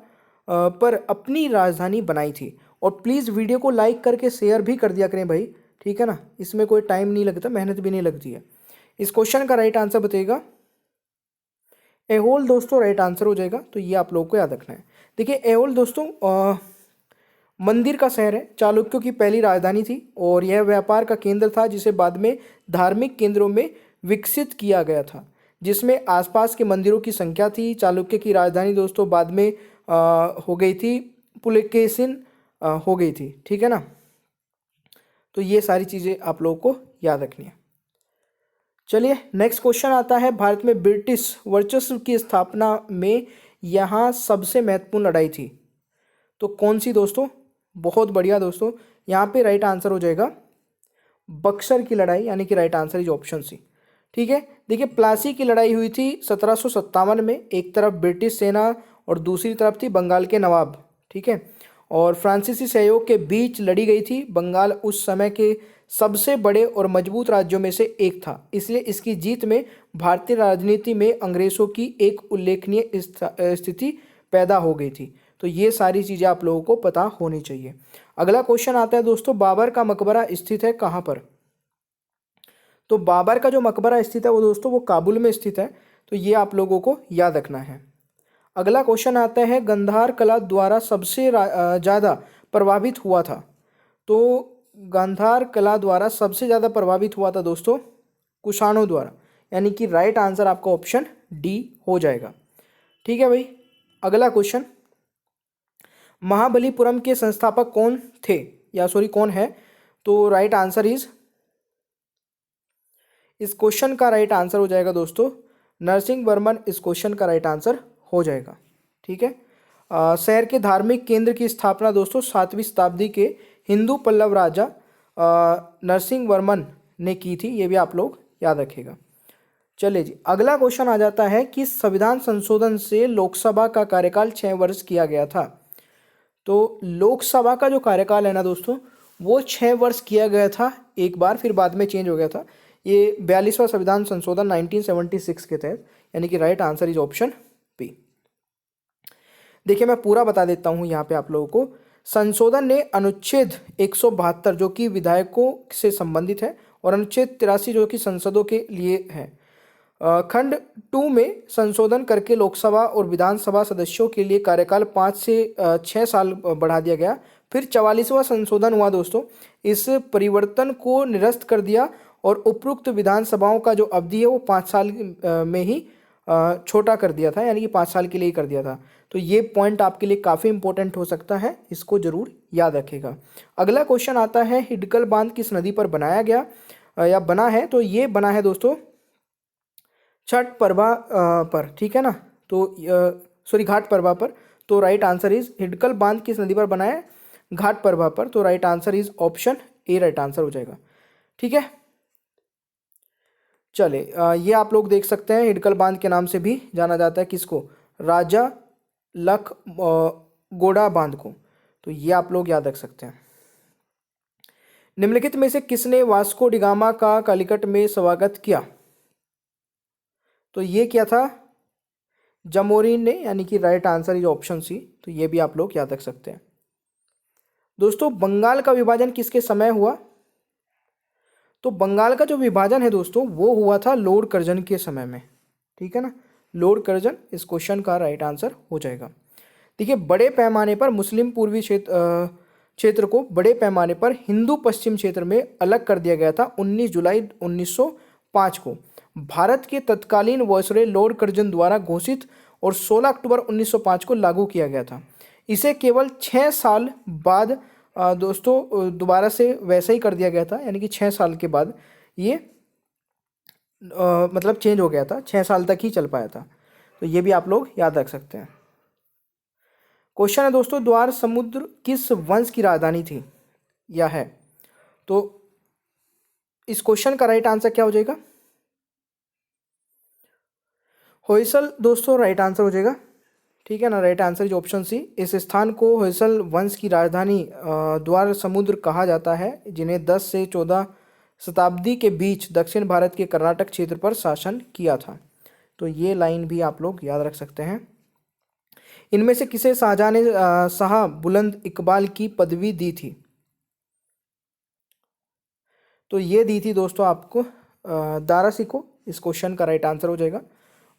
पर अपनी राजधानी बनाई थी। और प्लीज़ वीडियो को लाइक करके शेयर भी कर दिया करें भाई, ठीक है ना, इसमें कोई टाइम नहीं लगता, मेहनत भी नहीं लगती है। इस क्वेश्चन का राइट आंसर बताइएगा। एहोल दोस्तों राइट आंसर हो जाएगा, तो ये आप लोगों को याद रखना है। देखिए एहोल दोस्तों मंदिर का शहर है, चालुक्यों की पहली राजधानी थी और यह व्यापार का केंद्र था जिसे बाद में धार्मिक केंद्रों में विकसित किया गया था, जिसमें आसपास के मंदिरों की संख्या थी। चालुक्य की राजधानी दोस्तों बाद में हो गई थी पुलकेशिन हो गई थी, ठीक है ना। तो ये सारी चीज़ें आप लोगों को याद रखनी है। चलिए नेक्स्ट क्वेश्चन आता है, भारत में ब्रिटिश वर्चस्व की स्थापना में यहाँ सबसे महत्वपूर्ण लड़ाई थी, तो कौन सी दोस्तों? बहुत बढ़िया दोस्तों, यहाँ पे राइट आंसर हो जाएगा बक्सर की लड़ाई, यानी कि right answer is option C. ठीक है, देखिए प्लासी की लड़ाई हुई थी 1757 में, एक तरफ ब्रिटिश सेना और दूसरी तरफ थी बंगाल के नवाब, ठीक है, और फ्रांसीसी सहयोग के बीच लड़ी गई थी। बंगाल उस समय के सबसे बड़े और मजबूत राज्यों में से एक था, इसलिए इसकी जीत में भारतीय राजनीति में अंग्रेजों की एक उल्लेखनीय स्थिति पैदा हो गई थी। तो ये सारी चीज़ें आप लोगों को पता होनी चाहिए। अगला क्वेश्चन आता है दोस्तों, बाबर का मकबरा स्थित है कहाँ पर? तो बाबर का जो मकबरा स्थित है वो दोस्तों वो काबुल में स्थित है, तो ये आप लोगों को याद रखना है। अगला क्वेश्चन आता है, गांधार कला द्वारा सबसे ज़्यादा प्रभावित हुआ था, तो गांधार कला द्वारा सबसे ज़्यादा प्रभावित हुआ था दोस्तों कुषाणों द्वारा, यानी कि राइट आंसर आपका ऑप्शन डी हो जाएगा। ठीक है भाई, अगला क्वेश्चन, महाबलीपुरम के संस्थापक कौन थे, या सॉरी कौन है? तो राइट आंसर इज, इस क्वेश्चन का राइट आंसर हो जाएगा दोस्तों नरसिंह वर्मन, इस क्वेश्चन का राइट आंसर हो जाएगा। ठीक है, शहर के धार्मिक केंद्र की स्थापना दोस्तों 7वीं शताब्दी के हिंदू पल्लव राजा नरसिंह वर्मन ने की थी, ये भी आप लोग याद रखिएगा। चलिए जी, अगला क्वेश्चन आ जाता है कि संविधान संशोधन से लोकसभा का कार्यकाल 6 वर्ष किया गया था। तो लोकसभा का जो कार्यकाल है ना दोस्तों वो 6 वर्ष किया गया था एक बार, फिर बाद में चेंज हो गया था। ये 42वां संविधान संशोधन 1976 के तहत, यानी कि right answer is option B. देखिए मैं पूरा बता देता हूँ यहाँ पे आप लोगों को। संशोधन ने अनुच्छेद 172 जो कि विधायकों से संबंधित है और अनुच्छेद 83 जो कि संसदों के लिए है, खंड 2 में संशोधन करके लोकसभा और विधानसभा सदस्यों के लिए कार्यकाल 5 से 6 साल बढ़ा दिया गया। फिर 44वां संशोधन हुआ दोस्तों, इस परिवर्तन को निरस्त कर दिया और उपरोक्त विधानसभाओं का जो अवधि है वो 5 साल में ही छोटा कर दिया था, यानी कि 5 साल के लिए ही कर दिया था। तो ये पॉइंट आपके लिए काफ़ी इंपॉर्टेंट हो सकता है, इसको जरूर याद रखेगा। अगला क्वेश्चन आता है, हिडकल बांध किस नदी पर बनाया गया या बना है? तो ये बना है दोस्तों छठ परवा पर, ठीक है ना, तो सॉरी घाट परवा पर। तो राइट आंसर इज, हिडकल बांध किस नदी पर बना है? घाट परवा पर। तो right answer is option A right answer हो जाएगा। ठीक है, चले ये आप लोग देख सकते हैं, हिडकल बांध के नाम से भी जाना जाता है किसको? राजा लख गोड़ा बांध को। तो ये आप लोग याद रख सकते हैं। निम्नलिखित में से किसने वास्को डिगामा का कालीकट में स्वागत किया? तो ये क्या था? जमोरिन ने, यानी कि right answer is option C. तो ये भी आप लोग याद रख सकते हैं। दोस्तों बंगाल का विभाजन किसके समय हुआ? तो बंगाल का जो विभाजन है दोस्तों वो हुआ था लॉर्ड कर्जन के समय में, ठीक है ना, लॉर्ड कर्जन, इस क्वेश्चन का राइट आंसर हो जाएगा। देखिए बड़े पैमाने पर मुस्लिम पूर्वी क्षेत्र को बड़े पैमाने पर हिंदू पश्चिम क्षेत्र में अलग कर दिया गया था 19 जुलाई 1905 को। भारत के तत्कालीन वायसरॉय लॉर्ड कर्जन द्वारा घोषित और 16 अक्टूबर 1905 को लागू किया गया था। इसे केवल 6 साल बाद दोस्तों दोबारा से वैसा ही कर दिया गया था, यानी कि 6 साल के बाद ये मतलब चेंज हो गया था, 6 साल तक ही चल पाया था। तो ये भी आप लोग याद रख सकते हैं। क्वेश्चन है दोस्तों, द्वार समुद्र किस वंश की राजधानी थी या है? तो इस क्वेश्चन का राइट आंसर क्या हो जाएगा? होयसल दोस्तों राइट आंसर हो जाएगा, ठीक है ना। Right answer is option C. इस स्थान को होयसल वंश की राजधानी द्वार समुद्र कहा जाता है, जिन्हें 10 से 14 शताब्दी के बीच दक्षिण भारत के कर्नाटक क्षेत्र पर शासन किया था। तो ये लाइन भी आप लोग याद रख सकते हैं। इनमें से किसे शाहजहां ने शाह बुलंद इकबाल की पदवी दी थी? तो ये दी थी दोस्तों आपको दारा सिकोह। इस क्वेश्चन का राइट आंसर हो जाएगा।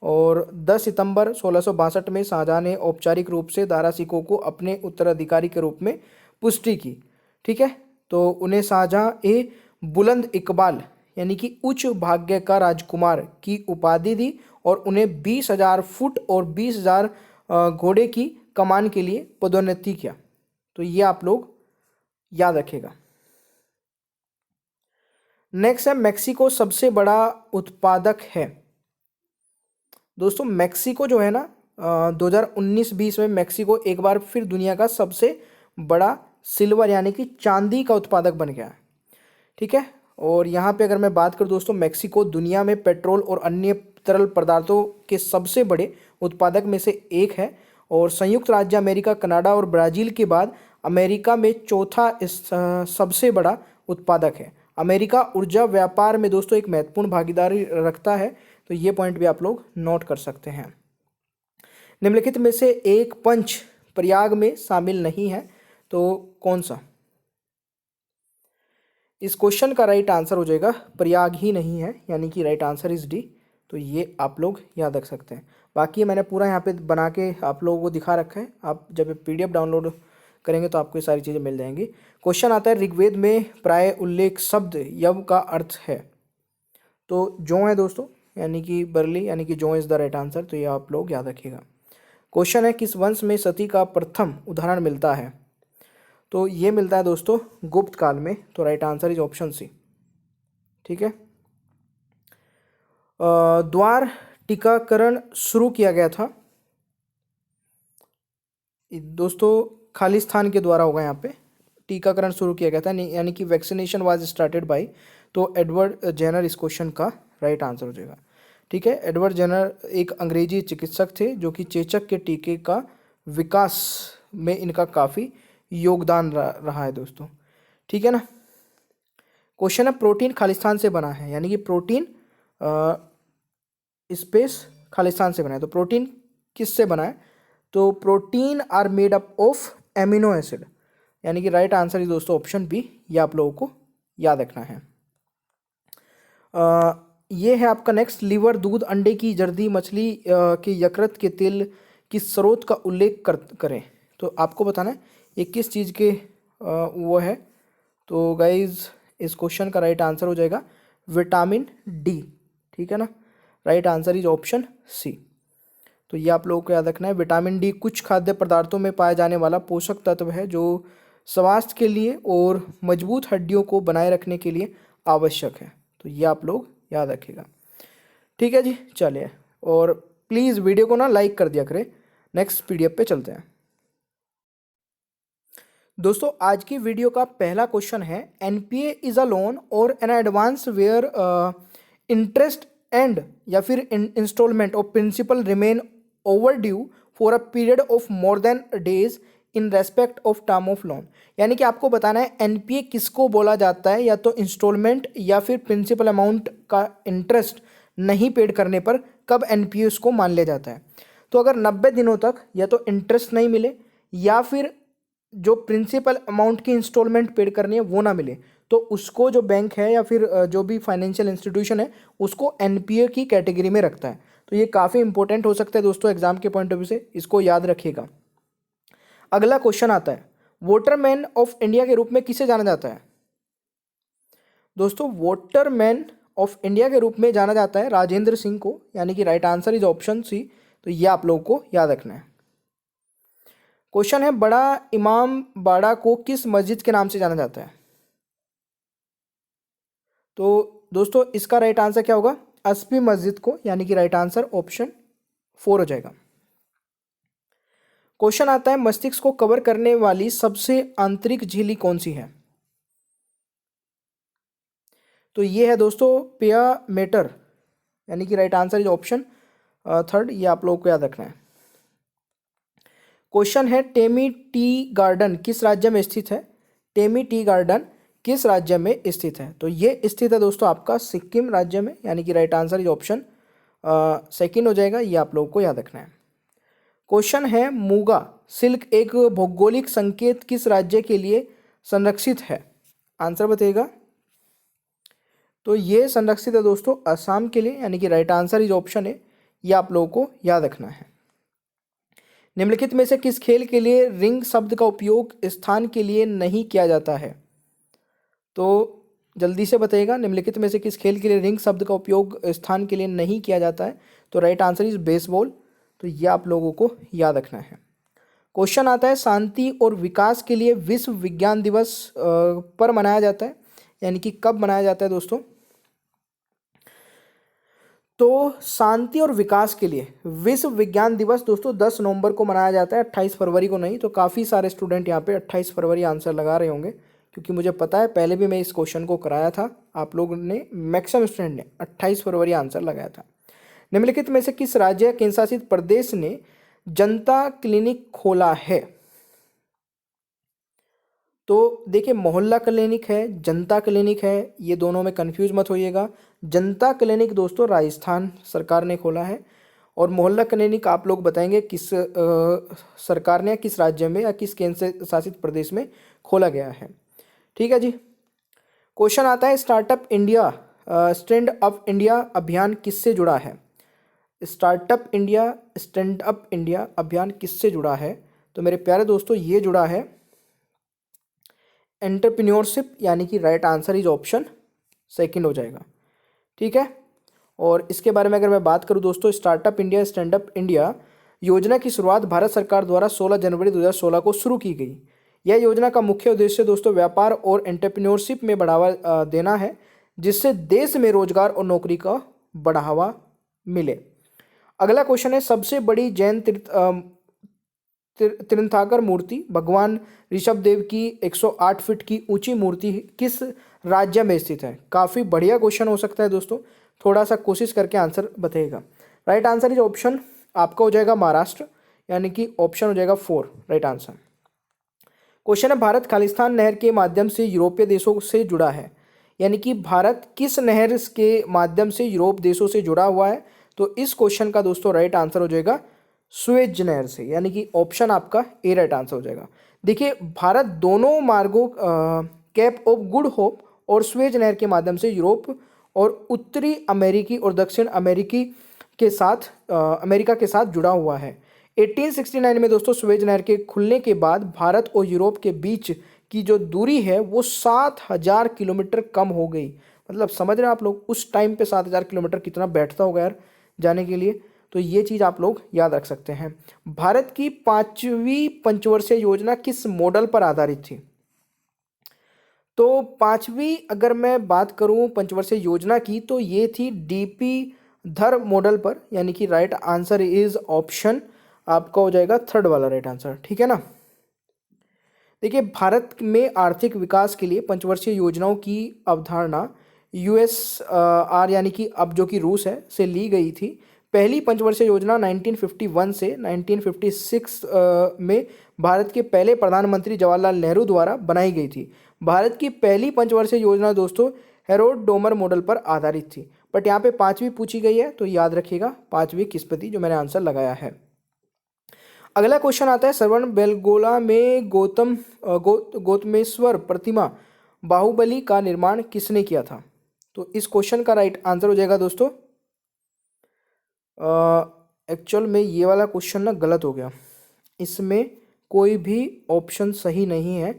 और 10 सितंबर 1662 में शाहजहां ने औपचारिक रूप से दारा सिकोह को अपने उत्तराधिकारी के रूप में पुष्टि की, ठीक है। तो उन्हें शाहजहां ए बुलंद इकबाल यानी कि उच्च भाग्य का राजकुमार की उपाधि दी और उन्हें 20,000 फुट और 20,000 घोड़े की कमान के लिए पदोन्नति किया। तो ये आप लोग याद रखेगा। नेक्स्ट है, मैक्सिको सबसे बड़ा उत्पादक है। दोस्तों मैक्सिको जो है ना 2019-20 में मैक्सिको एक बार फिर दुनिया का सबसे बड़ा सिल्वर यानी कि चांदी का उत्पादक बन गया है, ठीक है। और यहाँ पे अगर मैं बात करूँ दोस्तों, मैक्सिको दुनिया में पेट्रोल और अन्य तरल पदार्थों के सबसे बड़े उत्पादक में से एक है और संयुक्त राज्य अमेरिका, कनाडा और ब्राज़ील के बाद अमेरिका में चौथा सबसे बड़ा उत्पादक है। अमेरिका ऊर्जा व्यापार में दोस्तों एक महत्वपूर्ण भागीदारी रखता है। तो ये पॉइंट भी आप लोग नोट कर सकते हैं। निम्नलिखित में से एक पंच प्रयाग में शामिल नहीं है, तो कौन सा? इस क्वेश्चन का राइट आंसर हो जाएगा प्रयाग ही नहीं है, यानी कि राइट आंसर इज डी। तो ये आप लोग याद रख सकते हैं। बाकी मैंने पूरा यहाँ पे बना के आप लोगों को दिखा रखा है। आप जब PDF डाउनलोड करेंगे तो आपको ये सारी चीज़ें मिल जाएंगी। क्वेश्चन आता है, ऋग्वेद में प्राय उल्लेख शब्द यव का अर्थ है। तो जौ है दोस्तों, यानी कि बरली, यानी कि जौ इज द राइट आंसर। तो ये आप लोग याद रखिएगा। क्वेश्चन है, किस वंश में सती का प्रथम उदाहरण मिलता है? तो ये मिलता है दोस्तों गुप्त काल में। तो right answer is option C, ठीक है। द्वार टीकाकरण शुरू किया गया था दोस्तों खालिस्तान के द्वारा होगा। यहाँ पे टीकाकरण शुरू किया गया था, यानी कि वैक्सीनेशन वाज स्टार्टेड बाय। तो एडवर्ड जेनर इस क्वेश्चन का राइट आंसर हो जाएगा, ठीक है। एडवर्ड जेनर एक अंग्रेजी चिकित्सक थे जो कि चेचक के टीके का विकास में इनका काफ़ी योगदान रहा है दोस्तों, ठीक है ना। क्वेश्चन है, प्रोटीन खालिस्तान से बना है, यानी कि प्रोटीन स्पेस खालिस्तान से बना है। तो प्रोटीन किससे बना है? तो protein are made up of amino acid, यानी कि राइट आंसर इज दोस्तों ऑप्शन बी। ये आप लोगों को याद रखना है। ये है आपका नेक्स्ट, लीवर, दूध, अंडे की जर्दी, मछली के यकृत के तेल की स्रोत का उल्लेख करें। तो आपको बताना है ये किस चीज़ के वो है। तो गाइज इस क्वेश्चन का राइट आंसर हो जाएगा विटामिन डी, ठीक है ना। Right answer is option C. तो ये आप लोगों को याद रखना है। विटामिन डी कुछ खाद्य पदार्थों में पाया जाने वाला पोषक तत्व है जो स्वास्थ्य के लिए और मजबूत हड्डियों को बनाए रखने के लिए आवश्यक है। तो ये आप लोग याद रखिएगा, ठीक है जी। चलिए, और प्लीज़ वीडियो को ना लाइक कर दिया करें। नेक्स्ट PDF पे चलते हैं दोस्तों। आज की वीडियो का पहला क्वेश्चन है, NPA is a loan or an advance where interest and या फिर instalment of principal remain over due for a period of more than days in respect of term of loan. यानी कि आपको बताना है NPA किसको बोला जाता है, या तो इंस्टॉलमेंट या फिर प्रिंसिपल अमाउंट का इंटरेस्ट नहीं पेड करने पर कब NPA उसको मान लिया जाता है। तो अगर 90 दिनों तक या तो इंटरेस्ट नहीं मिले या फिर जो प्रिंसिपल अमाउंट की इंस्टॉलमेंट पेड करनी है वो ना मिले, तो उसको जो बैंक है या फिर जो भी फाइनेंशियल इंस्टीट्यूशन है उसको NPA की कैटेगरी में रखता है। तो ये काफ़ी इंपॉर्टेंट हो सकता है दोस्तों एग्जाम के पॉइंट ऑफ व्यू से, इसको याद रखिएगा। अगला क्वेश्चन आता है, वोटरमैन ऑफ इंडिया के रूप में किसे जाना जाता है? दोस्तों वोटरमैन ऑफ इंडिया के रूप में जाना जाता है राजेंद्र सिंह को, यानी कि right answer is option C, तो ये आप लोगों को याद रखना है। क्वेश्चन है, बड़ा इमाम बाड़ा को किस मस्जिद के नाम से जाना जाता है? तो दोस्तों इसका राइट आंसर क्या होगा? अस्पी मस्जिद को, यानी कि राइट आंसर ऑप्शन 4 हो जाएगा। क्वेश्चन आता है, मस्तिष्क को कवर करने वाली सबसे आंतरिक झिल्ली कौन सी है? तो ये है दोस्तों पिया मेटर, यानी कि राइट आंसर इज ऑप्शन 3, ये आप लोगों को याद रखना है। क्वेश्चन है, टेमी टी गार्डन किस राज्य में स्थित है? टेमी टी गार्डन किस राज्य में स्थित है? तो ये स्थित है दोस्तों आपका सिक्किम राज्य में, यानी कि राइट आंसर इज ऑप्शन 2 हो जाएगा, ये आप लोगों को याद रखना है। क्वेश्चन है, मूगा सिल्क एक भौगोलिक संकेत किस राज्य के लिए संरक्षित है? आंसर बताइएगा। तो ये संरक्षित है दोस्तों असम के लिए, यानी कि राइट आंसर इज ऑप्शन है, ये आप लोगों को याद रखना है। निम्नलिखित में से किस खेल के लिए रिंग शब्द का उपयोग स्थान के लिए नहीं किया जाता है? तो जल्दी से बताइएगा, निम्नलिखित में से किस खेल के लिए रिंग शब्द का उपयोग स्थान के लिए नहीं किया जाता है? तो राइट आंसर इज बेसबॉल, तो ये आप लोगों को याद रखना है। क्वेश्चन आता है, शांति और विकास के लिए विश्व विज्ञान दिवस पर मनाया जाता है, यानी कि कब मनाया जाता है दोस्तों? तो शांति और विकास के लिए विश्व विज्ञान दिवस दोस्तों 10 नवंबर को मनाया जाता है, 28 फरवरी को नहीं। तो काफ़ी सारे स्टूडेंट यहाँ पे 28 फरवरी आंसर लगा रहे होंगे, क्योंकि मुझे पता है पहले भी मैं इस क्वेश्चन को कराया था, आप लोगों ने मैक्सिमम स्टूडेंट ने 28 फरवरी आंसर लगाया था। निम्नलिखित में से किस राज्य या केंद्र शासित प्रदेश ने जनता क्लिनिक खोला है? तो देखिए, मोहल्ला क्लिनिक है, जनता क्लिनिक है, ये दोनों में कंफ्यूज मत होइएगा। जनता क्लिनिक दोस्तों राजस्थान सरकार ने खोला है, और मोहल्ला क्लिनिक आप लोग बताएंगे किस सरकार ने, किस राज्य में या किस केंद्र शासित प्रदेश में खोला गया है। ठीक है जी। क्वेश्चन आता है, स्टैंड अप इंडिया अभियान किससे जुड़ा है? स्टैंड अप इंडिया अभियान किससे जुड़ा है? तो मेरे प्यारे दोस्तों ये जुड़ा है एंटरप्रेन्योरशिप, यानी कि राइट आंसर इज ऑप्शन 2 हो जाएगा। ठीक है। और इसके बारे में अगर मैं बात करूं दोस्तों, startup India stand up India योजना की शुरुआत भारत सरकार द्वारा 16 जनवरी 2016 को शुरू की गई। यह योजना का मुख्य उद्देश्य दोस्तों व्यापार और एंटरप्रेन्योरशिप में बढ़ावा देना है, जिससे देश में रोजगार और नौकरी का बढ़ावा मिले। अगला क्वेश्चन है, सबसे बड़ी जैन तीर्थंकर मूर्ति भगवान ऋषभ देव की 108 फीट की ऊंची मूर्ति किस राज्य में स्थित है? काफ़ी बढ़िया क्वेश्चन हो सकता है दोस्तों, थोड़ा सा कोशिश करके आंसर बताइएगा। राइट आंसर इज ऑप्शन आपका हो जाएगा महाराष्ट्र, यानी कि ऑप्शन हो जाएगा 4 राइट आंसर। क्वेश्चन है, भारत खालिस्तान नहर के माध्यम से यूरोपीय देशों से जुड़ा है, यानी कि भारत किस नहर के माध्यम से यूरोप देशों से जुड़ा हुआ है? तो इस क्वेश्चन का दोस्तों राइट आंसर हो जाएगा सुएज नहर से, यानी कि ऑप्शन आपका ए राइट आंसर हो जाएगा। देखिए, भारत दोनों मार्गों केप ऑफ गुड होप और सुएज नहर के माध्यम से यूरोप और उत्तरी अमेरिकी और दक्षिण अमेरिकी के साथ अमेरिका के साथ जुड़ा हुआ है। 1869 में दोस्तों सुएज नहर के खुलने के बाद भारत और यूरोप के बीच की जो दूरी है वो 7000 किलोमीटर कम हो गई। मतलब समझ रहे हैं आप लोग, उस टाइम पे 7000 किलोमीटर कितना बैठता होगा यार जाने के लिए। तो ये चीज़ आप लोग याद रख सकते हैं। भारत की 5वीं पंचवर्षीय योजना किस मॉडल पर आधारित थी? तो 5वीं अगर मैं बात करूं पंचवर्षीय योजना की, तो ये थी डीपी धर मॉडल पर, यानी कि राइट आंसर इज ऑप्शन आपका हो जाएगा 3rd वाला राइट आंसर। ठीक है ना। देखिए, भारत में आर्थिक विकास के लिए पंचवर्षीय योजनाओं की अवधारणा यूएसआर यानी कि अब जो कि रूस है से ली गई थी। पहली पंचवर्षीय योजना 1951 से 1956 में भारत के पहले प्रधानमंत्री जवाहरलाल नेहरू द्वारा बनाई गई थी। भारत की पहली पंचवर्षीय योजना दोस्तों हेरोड डोमर मॉडल पर आधारित थी। बट यहाँ पे 5वीं पूछी गई है, तो याद रखिएगा 5वीं किस्मती जो मैंने आंसर लगाया है। अगला क्वेश्चन आता है, श्रवण बेलगोला में गौतमेश्वर प्रतिमा बाहुबली का निर्माण किसने किया था? तो इस क्वेश्चन का राइट आंसर हो जाएगा दोस्तों, एक्चुअल में ये वाला क्वेश्चन ना गलत हो गया, इसमें कोई भी ऑप्शन सही नहीं है।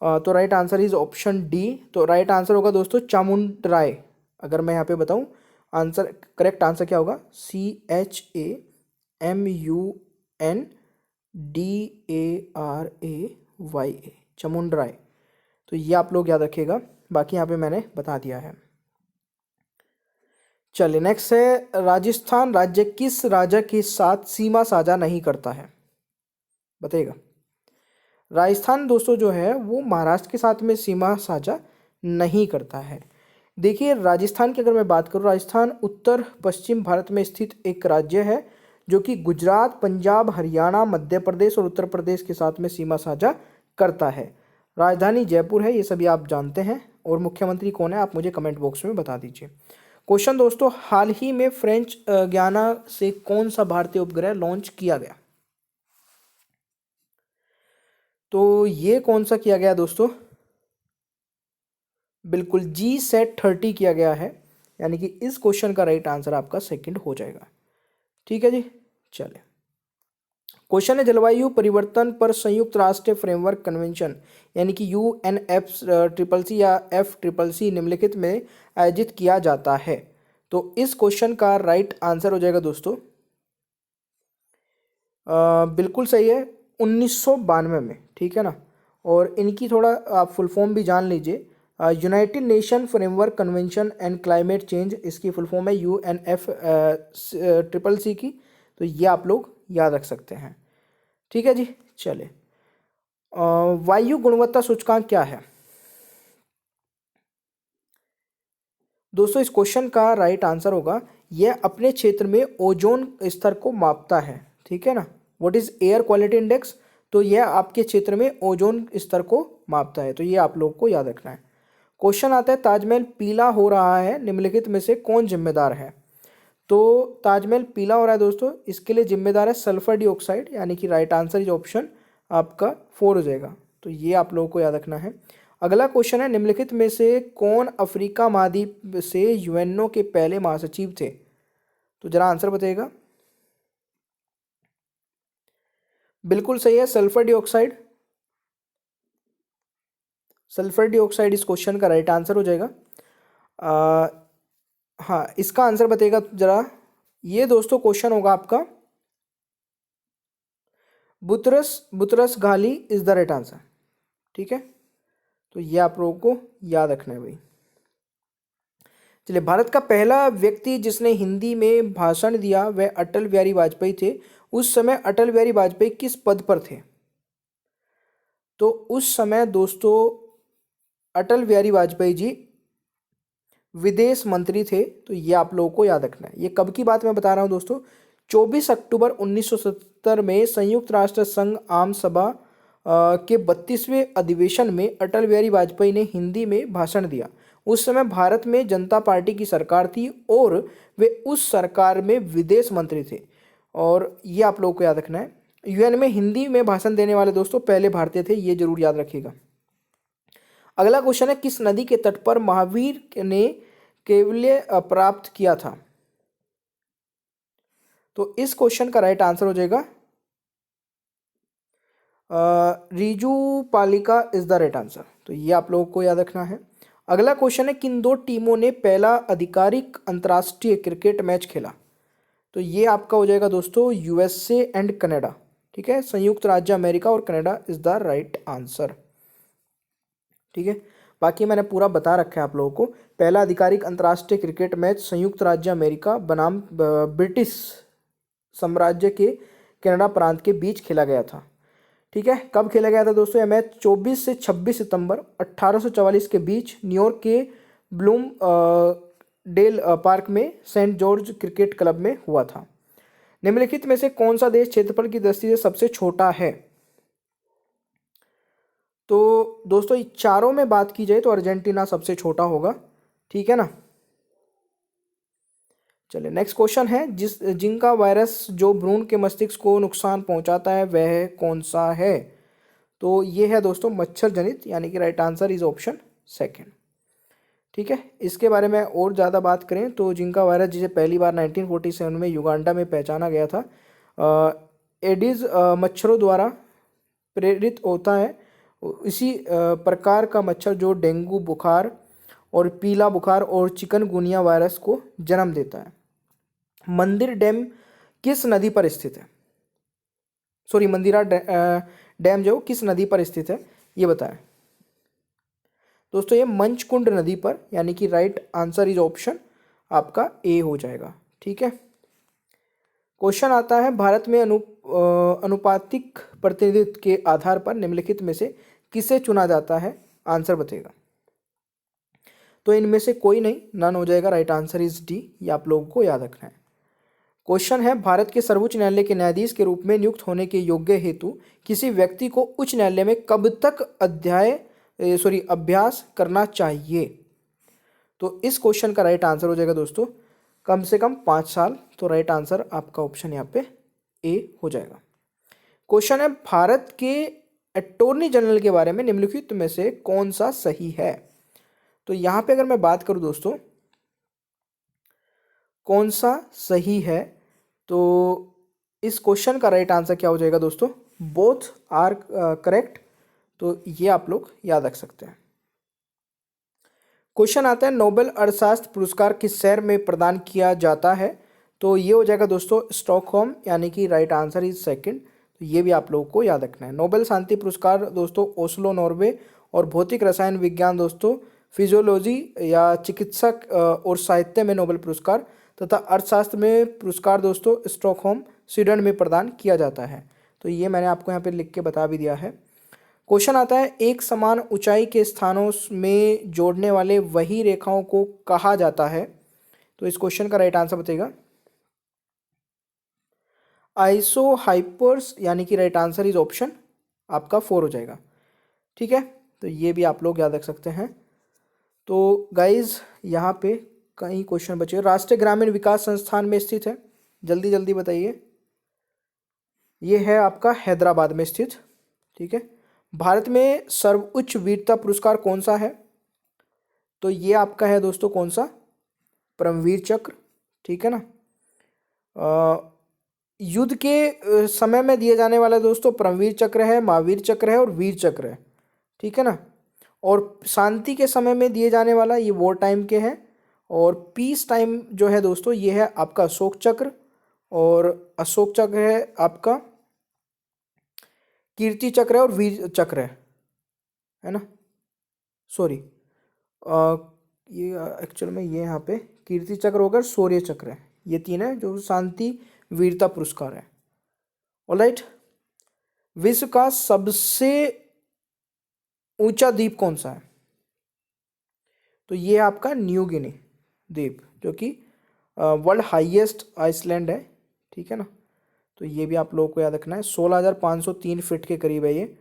तो right answer is option D. तो राइट आंसर होगा दोस्तों चामुंडराय। अगर मैं यहाँ पे बताऊँ आंसर, करेक्ट आंसर क्या होगा? CHAMUNDRAY CHMUNDARAY, Chamundaray. तो ये आप लोग याद रखिएगा, बाकी यहाँ पे मैंने बता दिया है। चलिए नेक्स्ट है, राजस्थान राज्य किस राज्य के साथ सीमा साझा नहीं करता है, बताइएगा। राजस्थान दोस्तों जो है वो महाराष्ट्र के साथ में सीमा साझा नहीं करता है। देखिए राजस्थान की अगर मैं बात करूँ, राजस्थान उत्तर पश्चिम भारत में स्थित एक राज्य है जो कि गुजरात, पंजाब, हरियाणा, मध्य प्रदेश और उत्तर प्रदेश के साथ में सीमा साझा करता है। राजधानी जयपुर है, ये सभी आप जानते हैं। और मुख्यमंत्री कौन है आप मुझे कमेंट बॉक्स में बता दीजिए। क्वेश्चन दोस्तों, हाल ही में फ्रेंच गयाना से कौन सा भारतीय उपग्रह लॉन्च किया गया? तो ये कौन सा किया गया दोस्तों? बिल्कुल GSAT-30 किया गया है, यानी कि इस क्वेश्चन का राइट आंसर आपका सेकंड हो जाएगा। ठीक है जी, चले क्वेश्चन है, जलवायु परिवर्तन पर संयुक्त राष्ट्र फ्रेमवर्क कन्वेंशन यानी कि UNFCCC या FCCC निम्नलिखित में आयोजित किया जाता है। तो इस क्वेश्चन का राइट आंसर हो जाएगा दोस्तों, बिल्कुल सही है, 1992 में। ठीक है ना। और इनकी थोड़ा आप फुल फॉर्म भी जान लीजिए, United nation framework convention and climate change, इसकी फुल फॉर्म है UNFCCC की। तो ये आप लोग याद रख सकते हैं। ठीक है जी, चले वायु गुणवत्ता सूचकांक क्या है दोस्तों? इस क्वेश्चन का राइट आंसर होगा, यह अपने क्षेत्र में ओजोन स्तर को मापता है। ठीक है ना। What is air quality index? तो यह आपके क्षेत्र में ओजोन स्तर को मापता है। तो ये आप लोग को याद रखना है। क्वेश्चन आता है, ताजमहल पीला हो रहा है, निम्नलिखित में से कौन जिम्मेदार है? तो ताजमहल पीला हो रहा है दोस्तों, इसके लिए जिम्मेदार है सल्फर डाइऑक्साइड, यानी कि राइट आंसर इज ऑप्शन आपका 4 हो जाएगा। तो ये आप लोगों को याद रखना है। अगला क्वेश्चन है, निम्नलिखित में से कौन अफ्रीका महाद्वीप से यूएनओ के पहले महासचिव थे? तो जरा आंसर बताइएगा। बिल्कुल सही है, सल्फर डाइऑक्साइड। सल्फर डाइऑक्साइड इस क्वेश्चन का राइट आंसर हो जाएगा। हाँ, इसका आंसर बताइएगा जरा। ये दोस्तों क्वेश्चन होगा आपका, Boutros Boutros Ghali is the right answer. ठीक है, तो ये आप लोगों को याद रखना है भाई। चलिए, भारत का पहला व्यक्ति जिसने हिंदी में भाषण दिया वह अटल बिहारी वाजपेयी थे। उस समय अटल बिहारी वाजपेयी किस पद पर थे? तो उस समय दोस्तों अटल बिहारी वाजपेयी जी विदेश मंत्री थे। तो ये आप लोगों को याद रखना है। ये कब की बात मैं बता रहा हूँ दोस्तों, 24 अक्टूबर 1970 में संयुक्त राष्ट्र संघ आम सभा के 32वें अधिवेशन में अटल बिहारी वाजपेयी ने हिंदी में भाषण दिया। उस समय भारत में जनता पार्टी की सरकार थी और वे उस सरकार में विदेश मंत्री थे। और ये आप लोगों को याद रखना है। यूएन में हिंदी में भाषण देने वाले दोस्तों पहले भारतीय थे, ये जरूर याद रखिएगा। अगला क्वेश्चन है, किस नदी के तट पर महावीर ने कैवल्य प्राप्त किया था? तो इस क्वेश्चन का राइट आंसर हो जाएगा रीजू पालिका इज द राइट आंसर। तो ये आप लोगों को याद रखना है। अगला क्वेश्चन है, किन दो टीमों ने पहला आधिकारिक अंतर्राष्ट्रीय क्रिकेट मैच खेला? तो ये आपका हो जाएगा दोस्तों USA एंड कनाडा। ठीक है, संयुक्त राज्य अमेरिका और Canada is the right answer. ठीक है, बाकी मैंने पूरा बता रखा है आप लोगों को। पहला आधिकारिक अंतर्राष्ट्रीय क्रिकेट मैच संयुक्त राज्य अमेरिका बनाम ब्रिटिश साम्राज्य के कनाडा प्रांत के बीच खेला गया था। ठीक है, कब खेला गया था दोस्तों? यह मैच 24 से 26 सितंबर 1844 के बीच न्यूयॉर्क के ब्लूम डेल पार्क में सेंट जॉर्ज क्रिकेट क्लब में हुआ था। निम्नलिखित में से कौन सा देश क्षेत्रफल की दृष्टि से सबसे छोटा है? तो दोस्तों चारों में बात की जाए तो अर्जेंटीना सबसे छोटा होगा। ठीक है ना। चलिए नेक्स्ट क्वेश्चन है, जिनका वायरस जो भ्रूण के मस्तिष्क को नुकसान पहुंचाता है वह कौन सा है? तो ये है दोस्तों मच्छर जनित, यानी कि right answer is option second. ठीक है, इसके बारे में और ज़्यादा बात करें तो जिनका वायरस जिसे पहली बार 1947 में युगांडा में पहचाना गया था, एडिस मच्छरों द्वारा प्रेरित होता है। इसी प्रकार का मच्छर जो डेंगू बुखार और पीला बुखार और चिकनगुनिया वायरस को जन्म देता है। मंदिर डैम किस नदी पर स्थित है? सॉरी, मंदिरा डैम जो किस नदी पर स्थित है, ये बताएं दोस्तों। ये मंचकुंड नदी पर, यानी कि राइट आंसर इज ऑप्शन आपका ए हो जाएगा। ठीक है, क्वेश्चन आता है भारत में अनुपातिक प्रतिनिधित्व के आधार पर निम्नलिखित में से किसे चुना जाता है? आंसर बताइएगा। तो इनमें से कोई नहीं, नन हो जाएगा। राइट आंसर इज डी, ये आप लोगों को याद रखना है। क्वेश्चन है भारत के सर्वोच्च न्यायालय के न्यायाधीश के रूप में नियुक्त होने के योग्य हेतु किसी व्यक्ति को उच्च न्यायालय में कब तक अभ्यास करना चाहिए? तो इस क्वेश्चन का राइट आंसर हो जाएगा दोस्तों कम से कम 5 साल। तो राइट आंसर आपका ऑप्शन यहाँ पे ए हो जाएगा। क्वेश्चन है भारत के अटॉर्नी जनरल के बारे में निम्नलिखित में से कौन सा सही है? तो यहाँ पे अगर मैं बात करूँ दोस्तों कौन सा सही है, तो इस क्वेश्चन का राइट आंसर क्या हो जाएगा दोस्तों? Both are correct. तो ये आप लोग याद रख सकते हैं। क्वेश्चन आता है नोबेल अर्थशास्त्र पुरस्कार किस शहर में प्रदान किया जाता है? तो ये हो जाएगा दोस्तों स्टॉकहोम, यानी कि राइट आंसर इज सेकंड। तो ये भी आप लोगों को याद रखना है। नोबेल शांति पुरस्कार दोस्तों ओस्लो नॉर्वे, और भौतिक रसायन विज्ञान दोस्तों फिजियोलॉजी या चिकित्सक और साहित्य में नोबेल पुरस्कार तथा अर्थशास्त्र में पुरस्कार दोस्तों स्टॉकहोम स्वीडन में प्रदान किया जाता है। तो ये मैंने आपको यहाँ पे लिख के बता भी दिया है। क्वेश्चन आता है एक समान ऊंचाई के स्थानों में जोड़ने वाले वही रेखाओं को कहा जाता है? तो इस क्वेश्चन का राइट आंसर बताइएगा। आइसो हाइपर्स, यानी कि राइट आंसर इज ऑप्शन आपका 4 हो जाएगा। ठीक है, तो ये भी आप लोग याद रख सकते हैं। तो गाइज यहाँ पे कई क्वेश्चन बचे। राष्ट्रीय ग्रामीण विकास संस्थान में स्थित है, जल्दी जल्दी बताइए। ये है आपका हैदराबाद में स्थित। ठीक है, भारत में सर्वोच्च वीरता पुरस्कार कौन सा है? तो ये आपका है दोस्तों कौन सा? परमवीर चक्र। ठीक है ना, युद्ध के समय में दिए जाने वाला दोस्तों परमवीर चक्र है, महावीर चक्र है और वीर चक्र है। ठीक है ना, और शांति के समय में दिए जाने वाला ये वॉर टाइम के हैं, और पीस टाइम जो है दोस्तों ये है आपका अशोक चक्र, और अशोक चक्र है आपका कीर्ति चक्र है और वीर चक्र है ना। सॉरी, ये एक्चुअल में ये यहाँ पे कीर्ति चक्र होगा, शौर्य चक्र है, ये 3 है जो शांति वीरता पुरस्कार है। ऑलराइट, विश्व का सबसे ऊंचा द्वीप कौन सा है? तो ये आपका न्यू गिनी द्वीप, जो कि वर्ल्ड हाईएस्ट आइसलैंड है। ठीक है ना, तो ये भी आप लोगों को याद रखना है। 16,503 फीट के करीब है ये।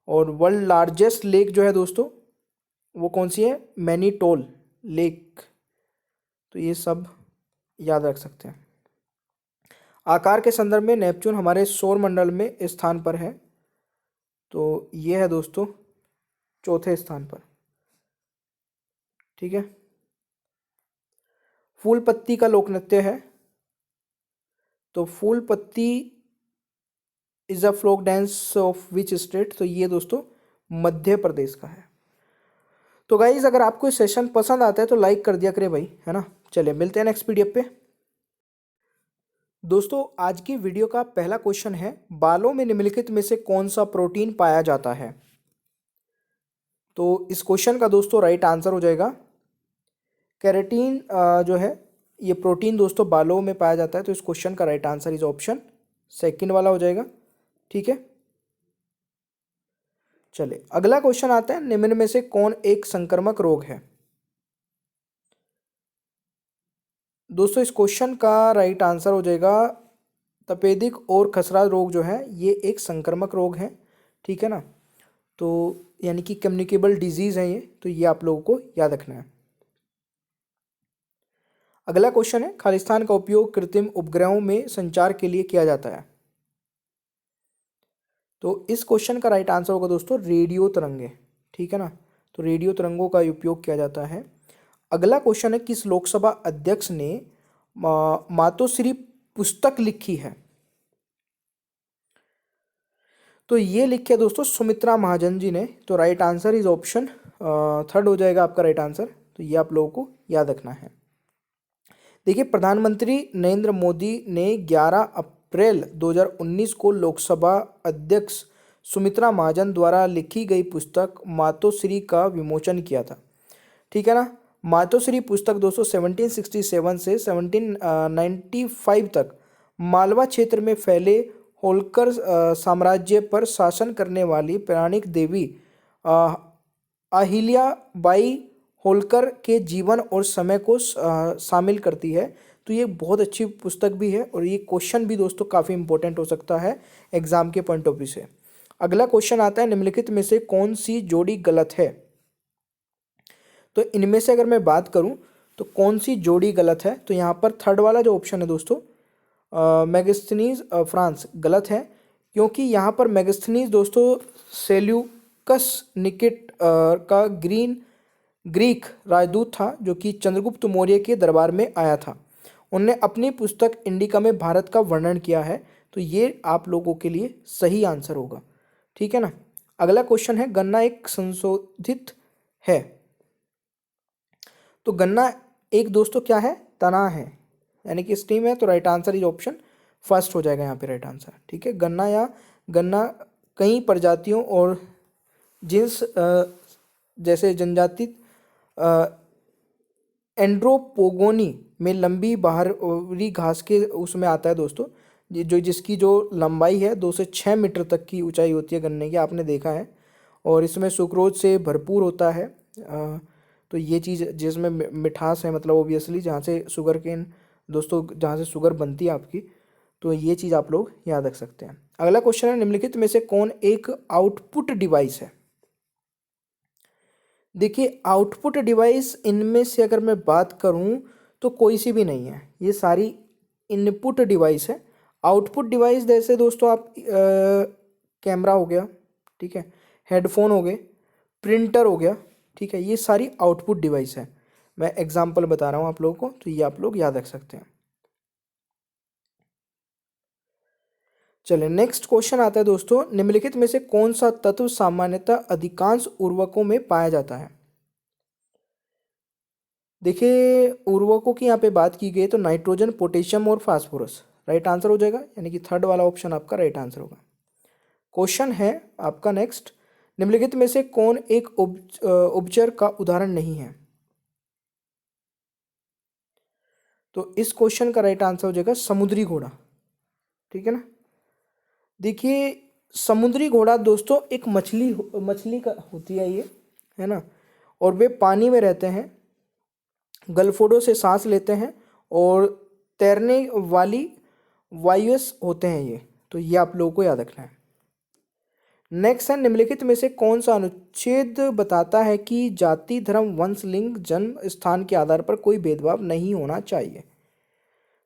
और वर्ल्ड लार्जेस्ट लेक जो है दोस्तों वो कौन सी है? Mannitol lake. तो ये सब याद रख सकते हैं। आकार के संदर्भ में नेपच्यून हमारे सौर मंडल में स्थान पर है, तो ये है दोस्तों 4थे स्थान पर। ठीक है, फूल पत्ती का लोक नृत्य है, तो Phool Patti is a folk dance of which state? तो ये दोस्तों मध्य प्रदेश का है। तो गाइज अगर आपको ये सेशन पसंद आता है तो लाइक कर दिया करें भाई, है ना। चलिए मिलते हैं नेक्स्ट पीडीएफ पे। दोस्तों आज की वीडियो का पहला क्वेश्चन है बालों में निम्नलिखित में से कौन सा प्रोटीन पाया जाता है? तो इस क्वेश्चन का दोस्तों राइट आंसर हो जाएगा केराटिन। जो है ये प्रोटीन दोस्तों बालों में पाया जाता है। तो इस क्वेश्चन का right answer is option second वाला हो जाएगा। ठीक है, चलिए अगला क्वेश्चन आता है निम्न में से कौन एक संक्रामक रोग है? दोस्तों इस क्वेश्चन का राइट आंसर हो जाएगा तपेदिक और खसरा रोग जो है ये एक संक्रामक रोग है। ठीक है ना, तो यानी कि कम्युनिकेबल डिजीज है ये, तो ये आप लोगों को याद रखना है। अगला क्वेश्चन है खालिस्तान का उपयोग कृत्रिम उपग्रहों में संचार के लिए किया जाता है? तो इस क्वेश्चन का राइट आंसर होगा दोस्तों रेडियो तरंगे। ठीक है ना, तो रेडियो तरंगों का उपयोग किया जाता है। अगला क्वेश्चन है किस लोकसभा अध्यक्ष ने मातोश्री पुस्तक लिखी है? तो ये लिखे दोस्तों सुमित्रा महाजन जी ने। तो राइट आंसर इज ऑप्शन 3 हो जाएगा आपका राइट आंसर। तो ये आप लोगों को याद रखना है। देखिए, प्रधानमंत्री नरेंद्र मोदी ने 11 अप्रैल 2019 को लोकसभा अध्यक्ष सुमित्रा महाजन द्वारा लिखी गई पुस्तक मातोश्री का विमोचन किया था। ठीक है ना। मातोश्री पुस्तक दोस्तों 1767 से 1795 तक मालवा क्षेत्र में फैले होलकर साम्राज्य पर शासन करने वाली पौराणिक देवी अहिल्याबाई होलकर के जीवन और समय को शामिल करती है। तो ये बहुत अच्छी पुस्तक भी है और ये क्वेश्चन भी दोस्तों काफ़ी इंपॉर्टेंट हो सकता है एग्जाम के पॉइंट ऑफ व्यू से। अगला क्वेश्चन आता है, निम्नलिखित में से कौन सी जोड़ी गलत है। तो इनमें से अगर मैं बात करूं तो कौन सी जोड़ी गलत है, तो यहाँ पर थर्ड वाला जो ऑप्शन है दोस्तों मेगास्थनीज फ्रांस गलत है, क्योंकि यहाँ पर मेगास्थनीज दोस्तों सेल्यूकस निकेट का ग्रीक राजदूत था जो कि चंद्रगुप्त मौर्य के दरबार में आया था। उनने अपनी पुस्तक इंडिका में भारत का वर्णन किया है। तो ये आप लोगों के लिए सही आंसर होगा। ठीक है ना। अगला क्वेश्चन है, गन्ना एक संशोधित है। तो गन्ना एक दोस्तों क्या है, तना है, यानी कि स्टीम है। तो right answer is option first हो जाएगा यहाँ पे राइट आंसर। ठीक है। गन्ना या गन्ना कई प्रजातियों और जिन्स जैसे जनजाति एंड्रोपोगोनी में लंबी बाहरी घास के उसमें आता है दोस्तों, जिसकी जो लंबाई है 2 से 6 मीटर तक की ऊंचाई होती है गन्ने की, आपने देखा है। और इसमें सुक्रोज से भरपूर होता है। तो ये चीज़ जिसमें मिठास है, मतलब ओबियसली जहाँ से शुगर केन दोस्तों, जहाँ से शुगर बनती है आपकी, तो ये चीज़ आप लोग याद रख सकते हैं। अगला क्वेश्चन है, निम्नलिखित में से कौन एक आउटपुट डिवाइस है। देखिए, आउटपुट डिवाइस इनमें से अगर मैं बात करूं तो कोई सी भी नहीं है, ये सारी इनपुट डिवाइस है। आउटपुट डिवाइस जैसे दोस्तों आप कैमरा हो गया, ठीक है, हेडफोन हो गए, प्रिंटर हो गया, ठीक है, ये सारी आउटपुट डिवाइस है। मैं एग्जांपल बता रहा हूँ आप लोगों को, तो ये आप लोग याद रख सकते हैं। चलिए नेक्स्ट क्वेश्चन आता है दोस्तों, निम्नलिखित में से कौन सा तत्व सामान्यतः अधिकांश उर्वरकों में पाया जाता है। देखिए, उर्वरकों की यहाँ पे बात की गई तो नाइट्रोजन, पोटेशियम और फास्फोरस राइट आंसर हो जाएगा, यानी कि थर्ड वाला ऑप्शन आपका राइट आंसर होगा। क्वेश्चन है आपका नेक्स्ट, निम्नलिखित में से कौन एक उपचर का उदाहरण नहीं है। तो इस क्वेश्चन का राइट आंसर हो जाएगा समुद्री घोड़ा। ठीक है ना। देखिए, समुद्री घोड़ा दोस्तों एक मछली का होती है ये, है ना, और वे पानी में रहते हैं, गलफोड़ों से सांस लेते हैं और तैरने वाली वायुस होते हैं ये। तो ये आप लोगों को याद रखना है। नेक्स्ट है, निम्नलिखित में से कौन सा अनुच्छेद बताता है कि जाति, धर्म, वंश, लिंग, जन्म स्थान के आधार पर कोई भेदभाव नहीं होना चाहिए।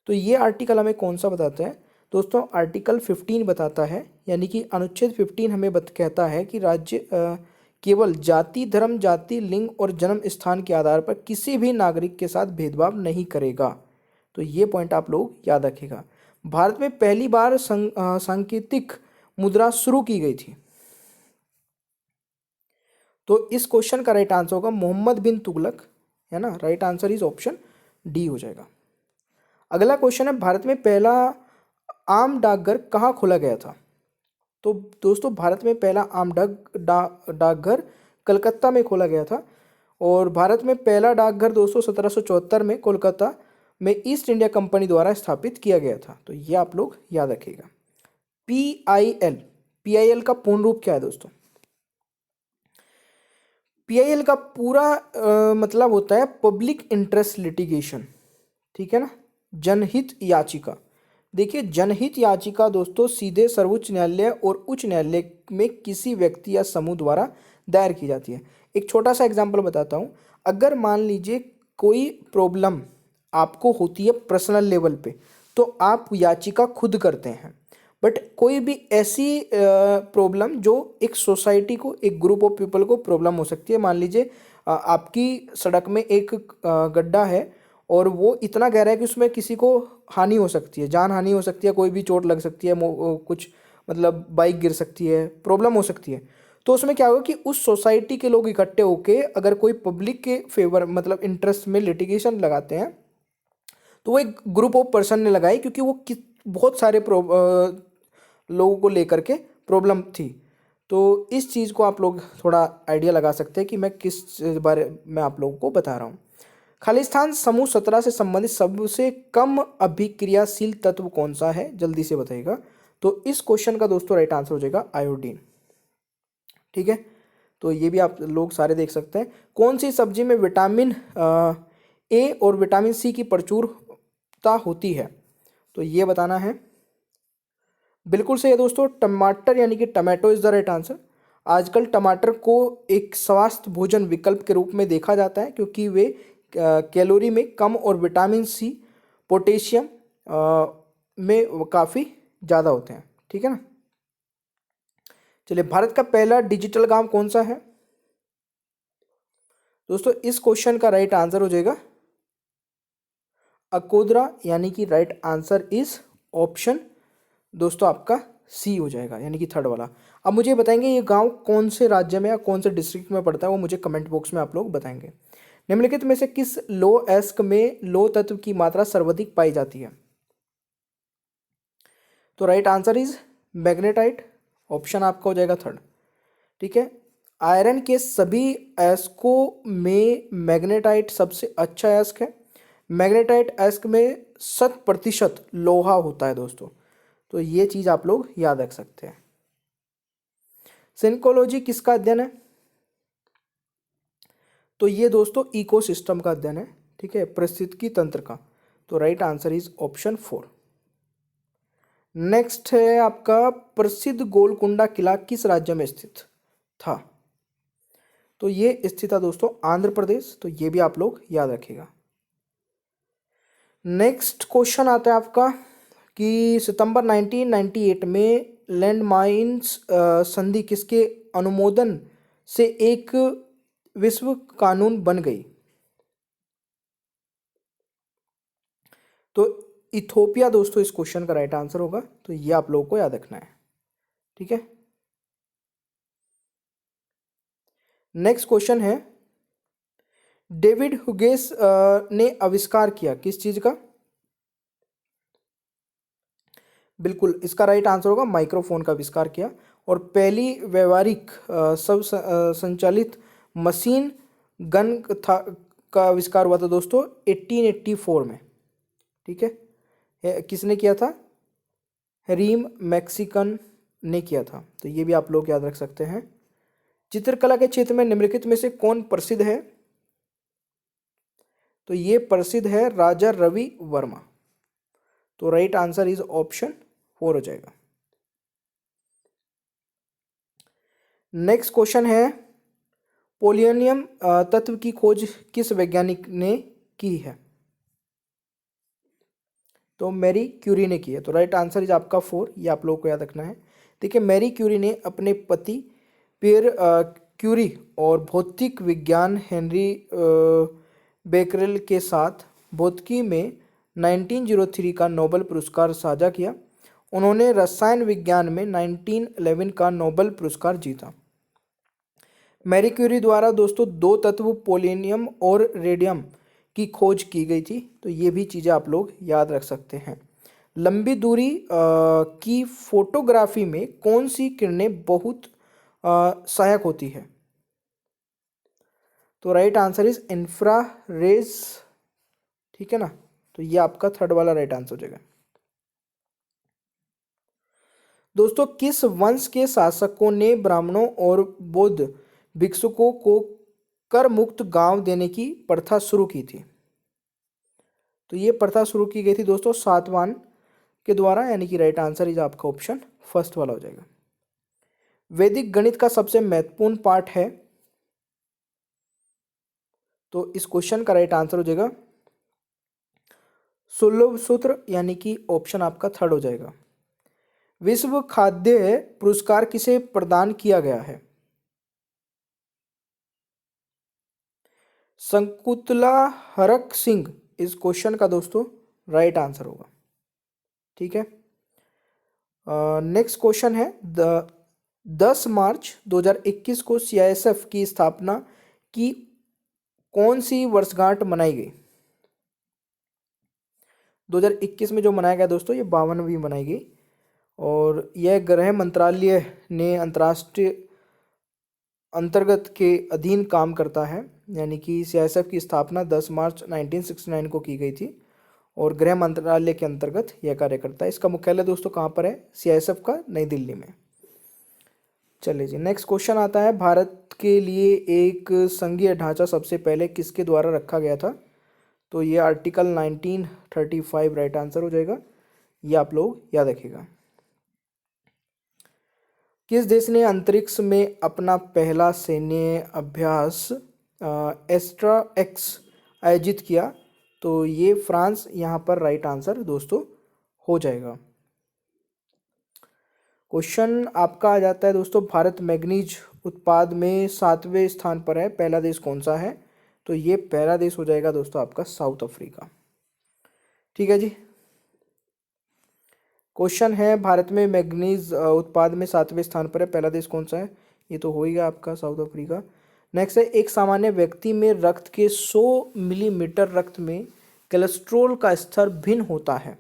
तो ये आर्टिकल हमें कौन सा बताता है दोस्तों, आर्टिकल 15 बताता है, यानी कि अनुच्छेद 15 हमें कहता है कि राज्य केवल जाति, धर्म, जाति, लिंग और जन्म स्थान के आधार पर किसी भी नागरिक के साथ भेदभाव नहीं करेगा। तो ये पॉइंट आप लोग याद रखिएगा। भारत में पहली बार सांकेतिक मुद्रा शुरू की गई थी। तो इस क्वेश्चन का राइट आंसर होगा मोहम्मद बिन तुगलक, है ना। Right answer is option D हो जाएगा। अगला क्वेश्चन है, भारत में पहला आम डाकघर कहाँ खोला गया था। तो दोस्तों, भारत में पहला आम डाकघर कलकत्ता में खोला गया था। और भारत में पहला डाकघर दोस्तों 1774 में कोलकाता में ईस्ट इंडिया कंपनी द्वारा स्थापित किया गया था। तो ये आप लोग याद रखिएगा। पीआईएल का पूर्ण रूप क्या है दोस्तों। पीआईएल का पूरा मतलब होता है पब्लिक इंटरेस्ट लिटिगेशन। ठीक है ना, जनहित याचिका। देखिए, जनहित याचिका दोस्तों सीधे सर्वोच्च न्यायालय और उच्च न्यायालय में किसी व्यक्ति या समूह द्वारा दायर की जाती है। एक छोटा सा एग्जांपल बताता हूँ। अगर मान लीजिए कोई प्रॉब्लम आपको होती है पर्सनल लेवल पे, तो आप याचिका खुद करते हैं। बट कोई भी ऐसी प्रॉब्लम जो एक सोसाइटी को, एक ग्रुप ऑफ पीपल को प्रॉब्लम हो सकती है, मान लीजिए आपकी सड़क में एक गड्ढा है और वो इतना गहरा है कि उसमें किसी को हानि हो सकती है, जान हानि हो सकती है, कोई भी चोट लग सकती है, कुछ मतलब बाइक गिर सकती है, प्रॉब्लम हो सकती है। तो उसमें क्या होगा कि उस सोसाइटी के लोग इकट्ठे होके अगर कोई पब्लिक के फेवर मतलब इंटरेस्ट में लिटिगेशन लगाते हैं, तो वो एक ग्रुप ऑफ पर्सन ने लगाई, क्योंकि वो बहुत सारे लोगों को लेकर के प्रॉब्लम थी। तो इस चीज़ को आप लोग थोड़ा आइडिया लगा सकते हैं कि मैं किस बारे में आप लोगों को बता रहा हूँ। खालिस्तान समूह 17 से संबंधित सबसे कम अभिक्रियाशील तत्व कौन सा है, जल्दी से बताइएगा। तो इस क्वेश्चन का दोस्तों राइट आंसर हो जाएगा आयोडीन। ठीक है, तो ये भी आप लोग सारे देख सकते हैं। कौन सी सब्जी में विटामिन ए और विटामिन सी की प्रचुरता होती है, तो ये बताना है। बिल्कुल सही है दोस्तों, टमाटर यानी कि tomato is the right answer. आजकल टमाटर को एक स्वास्थ्य भोजन विकल्प के रूप में देखा जाता है, क्योंकि वे कैलोरी में कम और विटामिन सी, पोटेशियम में काफ़ी ज़्यादा होते हैं। ठीक है ना। चलिए, भारत का पहला डिजिटल गांव कौन सा है दोस्तों? इस क्वेश्चन का राइट आंसर हो जाएगा अकोदरा, यानी कि राइट आंसर इज ऑप्शन दोस्तों आपका सी हो जाएगा, यानी कि थर्ड वाला। अब मुझे बताएंगे ये गांव कौन से राज्य में या कौन से डिस्ट्रिक्ट में पड़ता है, वो मुझे कमेंट बॉक्स में आप लोग बताएंगे। निम्नलिखित में से किस लो एस्क में लो तत्व की मात्रा सर्वाधिक पाई जाती है? तो right answer is magnetite, option आपका हो जाएगा थर्ड। ठीक है, आयरन के सभी एस्कों में मैग्नेटाइट सबसे अच्छा एस्क है। मैग्नेटाइट एस्क में 100% लोहा होता है दोस्तों, तो ये चीज़ आप लोग याद रख सकते हैं। सिंकोलॉजी किसका अध्ययन है? तो ये दोस्तों इकोसिस्टम का अध्ययन है। ठीक है, पारिस्थितिकी तंत्र का। तो right answer is option 4। Next है आपका, प्रसिद्ध गोलकुंडा किला किस राज्य में स्थित था? तो ये स्थित था दोस्तों आंध्र प्रदेश, तो ये भी आप लोग याद रखिएगा। नेक्स्ट क्वेश्चन आता है आपका कि सितंबर 1998 में लैंडमाइंस संधि किसके अनुमोदन से एक विश्व कानून बन गई? तो इथोपिया दोस्तों इस क्वेश्चन का राइट आंसर होगा, तो ये आप लोगों को याद रखना है। ठीक है, नेक्स्ट क्वेश्चन है, डेविड हुगेस ने आविष्कार किया किस चीज का? बिल्कुल, इसका राइट आंसर होगा माइक्रोफोन का आविष्कार किया। और पहली व्यवहारिक सब संचालित मशीन गन का आविष्कार हुआ था दोस्तों 1884 में। ठीक है, किसने किया था? रीम मैक्सिकन ने किया था, तो ये भी आप लोग याद रख सकते हैं। चित्रकला के क्षेत्र में निम्नलिखित में से कौन प्रसिद्ध है? तो ये प्रसिद्ध है राजा रवि वर्मा, तो राइट आंसर इज ऑप्शन 4 हो जाएगा। नेक्स्ट क्वेश्चन है, पोलियनियम तत्व की खोज किस वैज्ञानिक ने की है? तो मैरी क्यूरी ने की है, तो राइट आंसर इज आपका 4, ये आप लोगों को याद रखना है। देखिए, मैरी क्यूरी ने अपने पति पियर क्यूरी और भौतिक विज्ञान हेनरी बेकरेल के साथ भौतिकी में 1903 का नोबेल पुरस्कार साझा किया। उन्होंने रसायन विज्ञान में 1911 का नोबेल पुरस्कार जीता। मैरी क्यूरी द्वारा दोस्तों 2 तत्व पोलोनियम और रेडियम की खोज की गई थी, तो ये भी चीज़ें आप लोग याद रख सकते हैं। लंबी दूरी की फोटोग्राफी में कौन सी किरणें बहुत सहायक होती है? तो राइट आंसर इज इंफ्रारेज। ठीक है ना, तो ये आपका थर्ड वाला राइट आंसर हो जाएगा। दोस्तों, किस वंश के शासकों ने ब्राह्मणों और बौद्ध भिक्षुकों को कर मुक्त गांव देने की प्रथा शुरू की थी? तो ये प्रथा शुरू की गई थी दोस्तों सातवाहन के द्वारा, यानी कि राइट आंसर इज आपका ऑप्शन फर्स्ट वाला हो जाएगा। वैदिक गणित का सबसे महत्वपूर्ण पार्ट है, तो इस क्वेश्चन का राइट आंसर हो जाएगा सुलभ सूत्र, यानी कि ऑप्शन आपका थर्ड हो जाएगा। विश्व खाद्य पुरस्कार किसे प्रदान किया गया है? शकुंतला हरक सिंह इस क्वेश्चन का दोस्तों राइट आंसर होगा। ठीक है, नेक्स्ट क्वेश्चन है, 10 मार्च 2021 को सीआईएसएफ की स्थापना की कौन सी वर्षगांठ मनाई गई? 2021 में जो मनाया गया दोस्तों, ये 52वीं मनाई गई। और यह गृह मंत्रालय ने अंतर्राष्ट्रीय अंतर्गत के अधीन काम करता है, यानी कि सीआईएसएफ की स्थापना 10 मार्च 1969 को की गई थी और गृह मंत्रालय के अंतर्गत यह कार्य करता है। इसका मुख्यालय दोस्तों कहाँ पर है? सीआईएसएफ का नई दिल्ली में। चलिए जी, नेक्स्ट क्वेश्चन आता है, भारत के लिए एक संघीय ढांचा सबसे पहले किसके द्वारा रखा गया था? तो ये आर्टिकल 1935 राइट आंसर हो जाएगा, ये आप लोग याद रखिएगा। किस देश ने अंतरिक्ष में अपना पहला सैन्य अभ्यास एस्ट्रा एक्स आयोजित किया? तो ये फ्रांस यहाँ पर राइट आंसर दोस्तों हो जाएगा। क्वेश्चन आपका आ जाता है दोस्तों, भारत मैग्नीज उत्पाद में 7वें स्थान पर है, पहला देश कौन सा है? तो ये पहला देश हो जाएगा दोस्तों आपका साउथ अफ्रीका। ठीक है जी। क्वेश्चन है, भारत में मैग्नीज उत्पाद में 7वें स्थान पर है, पहला देश कौन सा है? ये तो हो ही गया आपका साउथ अफ्रीका। नेक्स्ट है, एक सामान्य व्यक्ति में रक्त के 100 मिलीमीटर रक्त में कोलेस्ट्रॉल का स्तर भिन्न होता है।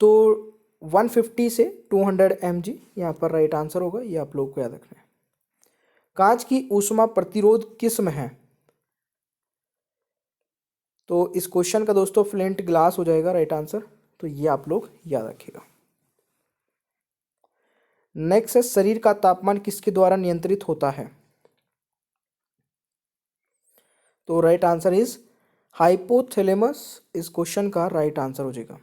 तो 150 से 200 mg यहाँ पर राइट आंसर होगा, ये आप लोग को याद रखना है। कांच की ऊष्मा प्रतिरोध किस्म है? तो इस क्वेश्चन का दोस्तों फ्लिंट ग्लास हो जाएगा राइट आंसर, तो ये आप लोग याद रखिएगा। नेक्स्ट है, शरीर का तापमान किसके द्वारा नियंत्रित होता है? तो राइट आंसर इज हाइपोथैलेमस, इस क्वेश्चन का राइट आंसर हो जाएगा।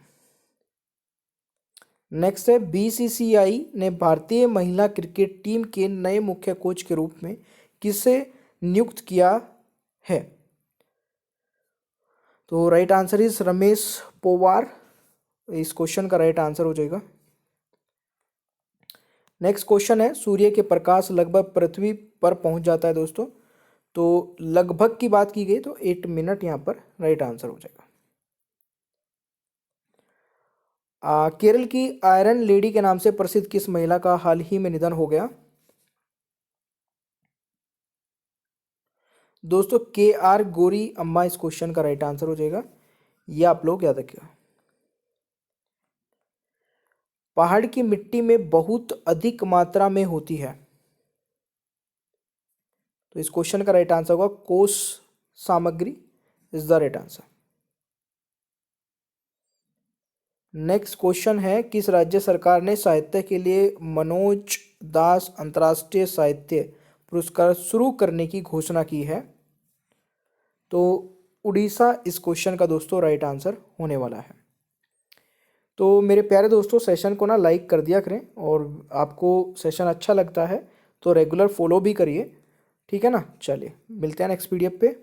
नेक्स्ट है, बीसीसीआई ने भारतीय महिला क्रिकेट टीम के नए मुख्य कोच के रूप में किसे नियुक्त किया है? तो right answer is Ramesh Powar, इस क्वेश्चन का राइट आंसर हो जाएगा। नेक्स्ट क्वेश्चन है, सूर्य के प्रकाश लगभग पृथ्वी पर पहुंच जाता है दोस्तों, तो लगभग की बात की गई तो 8 मिनट यहाँ पर राइट आंसर हो जाएगा। केरल की आयरन लेडी के नाम से प्रसिद्ध किस महिला का हाल ही में निधन हो गया? दोस्तों KR गौरी अम्मा, इस क्वेश्चन का राइट आंसर हो जाएगा, ये आप लोग याद रखिएगा। पहाड़ की मिट्टी में बहुत अधिक मात्रा में होती है, तो इस क्वेश्चन का राइट आंसर होगा कोष सामग्री, is the right answer. Next question है, किस राज्य सरकार ने साहित्य के लिए मनोज दास अंतर्राष्ट्रीय साहित्य पुरस्कार शुरू करने की घोषणा की है? तो उड़ीसा, इस क्वेश्चन का दोस्तों राइट आंसर होने वाला है। तो मेरे प्यारे दोस्तों, सेशन को ना लाइक कर दिया करें, और आपको सेशन अच्छा लगता है तो रेगुलर फॉलो भी करिए, ठीक है ना। चलिए मिलते हैं नेक्स्ट पीडीएफ पे।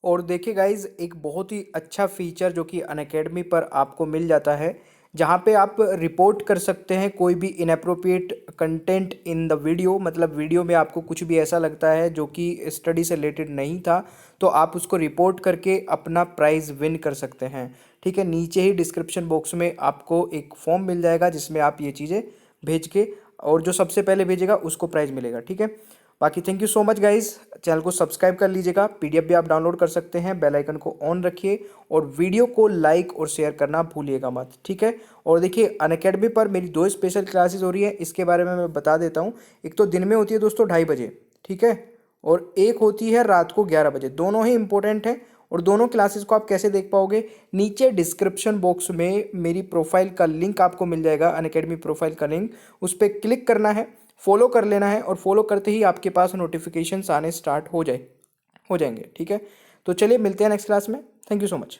और देखिए गाइज, एक बहुत ही अच्छा फीचर जो कि अनअकैडमी पर आपको मिल जाता है, जहाँ पे आप रिपोर्ट कर सकते हैं कोई भी inappropriate content in the video, मतलब वीडियो में आपको कुछ भी ऐसा लगता है जो कि स्टडी से रिलेटेड नहीं था, तो आप उसको रिपोर्ट करके अपना प्राइज़ विन कर सकते हैं। ठीक है, नीचे ही डिस्क्रिप्शन बॉक्स में आपको एक फॉर्म मिल जाएगा जिसमें आप ये चीज़ें भेज के, और जो सबसे पहले भेजेगा उसको प्राइज़ मिलेगा। ठीक है, बाकी thank you so much guys, channel को सब्सक्राइब कर लीजिएगा, पीडीएफ भी आप डाउनलोड कर सकते हैं, बेल आइकन को ऑन रखिए और वीडियो को लाइक और शेयर करना भूलिएगा मत। ठीक है, और देखिए अनअकैडमी पर मेरी 2 स्पेशल क्लासेस हो रही है, इसके बारे में मैं बता देता हूँ। एक तो दिन में होती है दोस्तों 2:30 बजे, ठीक है, और एक होती है रात को 11 बजे, दोनों ही इंपॉर्टेंट हैं। और दोनों क्लासेस को आप कैसे देख पाओगे? नीचे डिस्क्रिप्शन बॉक्स में मेरी प्रोफाइल का लिंक आपको मिल जाएगा, अनअकैडमी प्रोफाइल का लिंक, उस पर क्लिक करना है, फॉलो कर लेना है, और फॉलो करते ही आपके पास नोटिफिकेशंस आने स्टार्ट हो जाएंगे। ठीक है, तो चलिए मिलते हैं नेक्स्ट क्लास में। Thank you so much.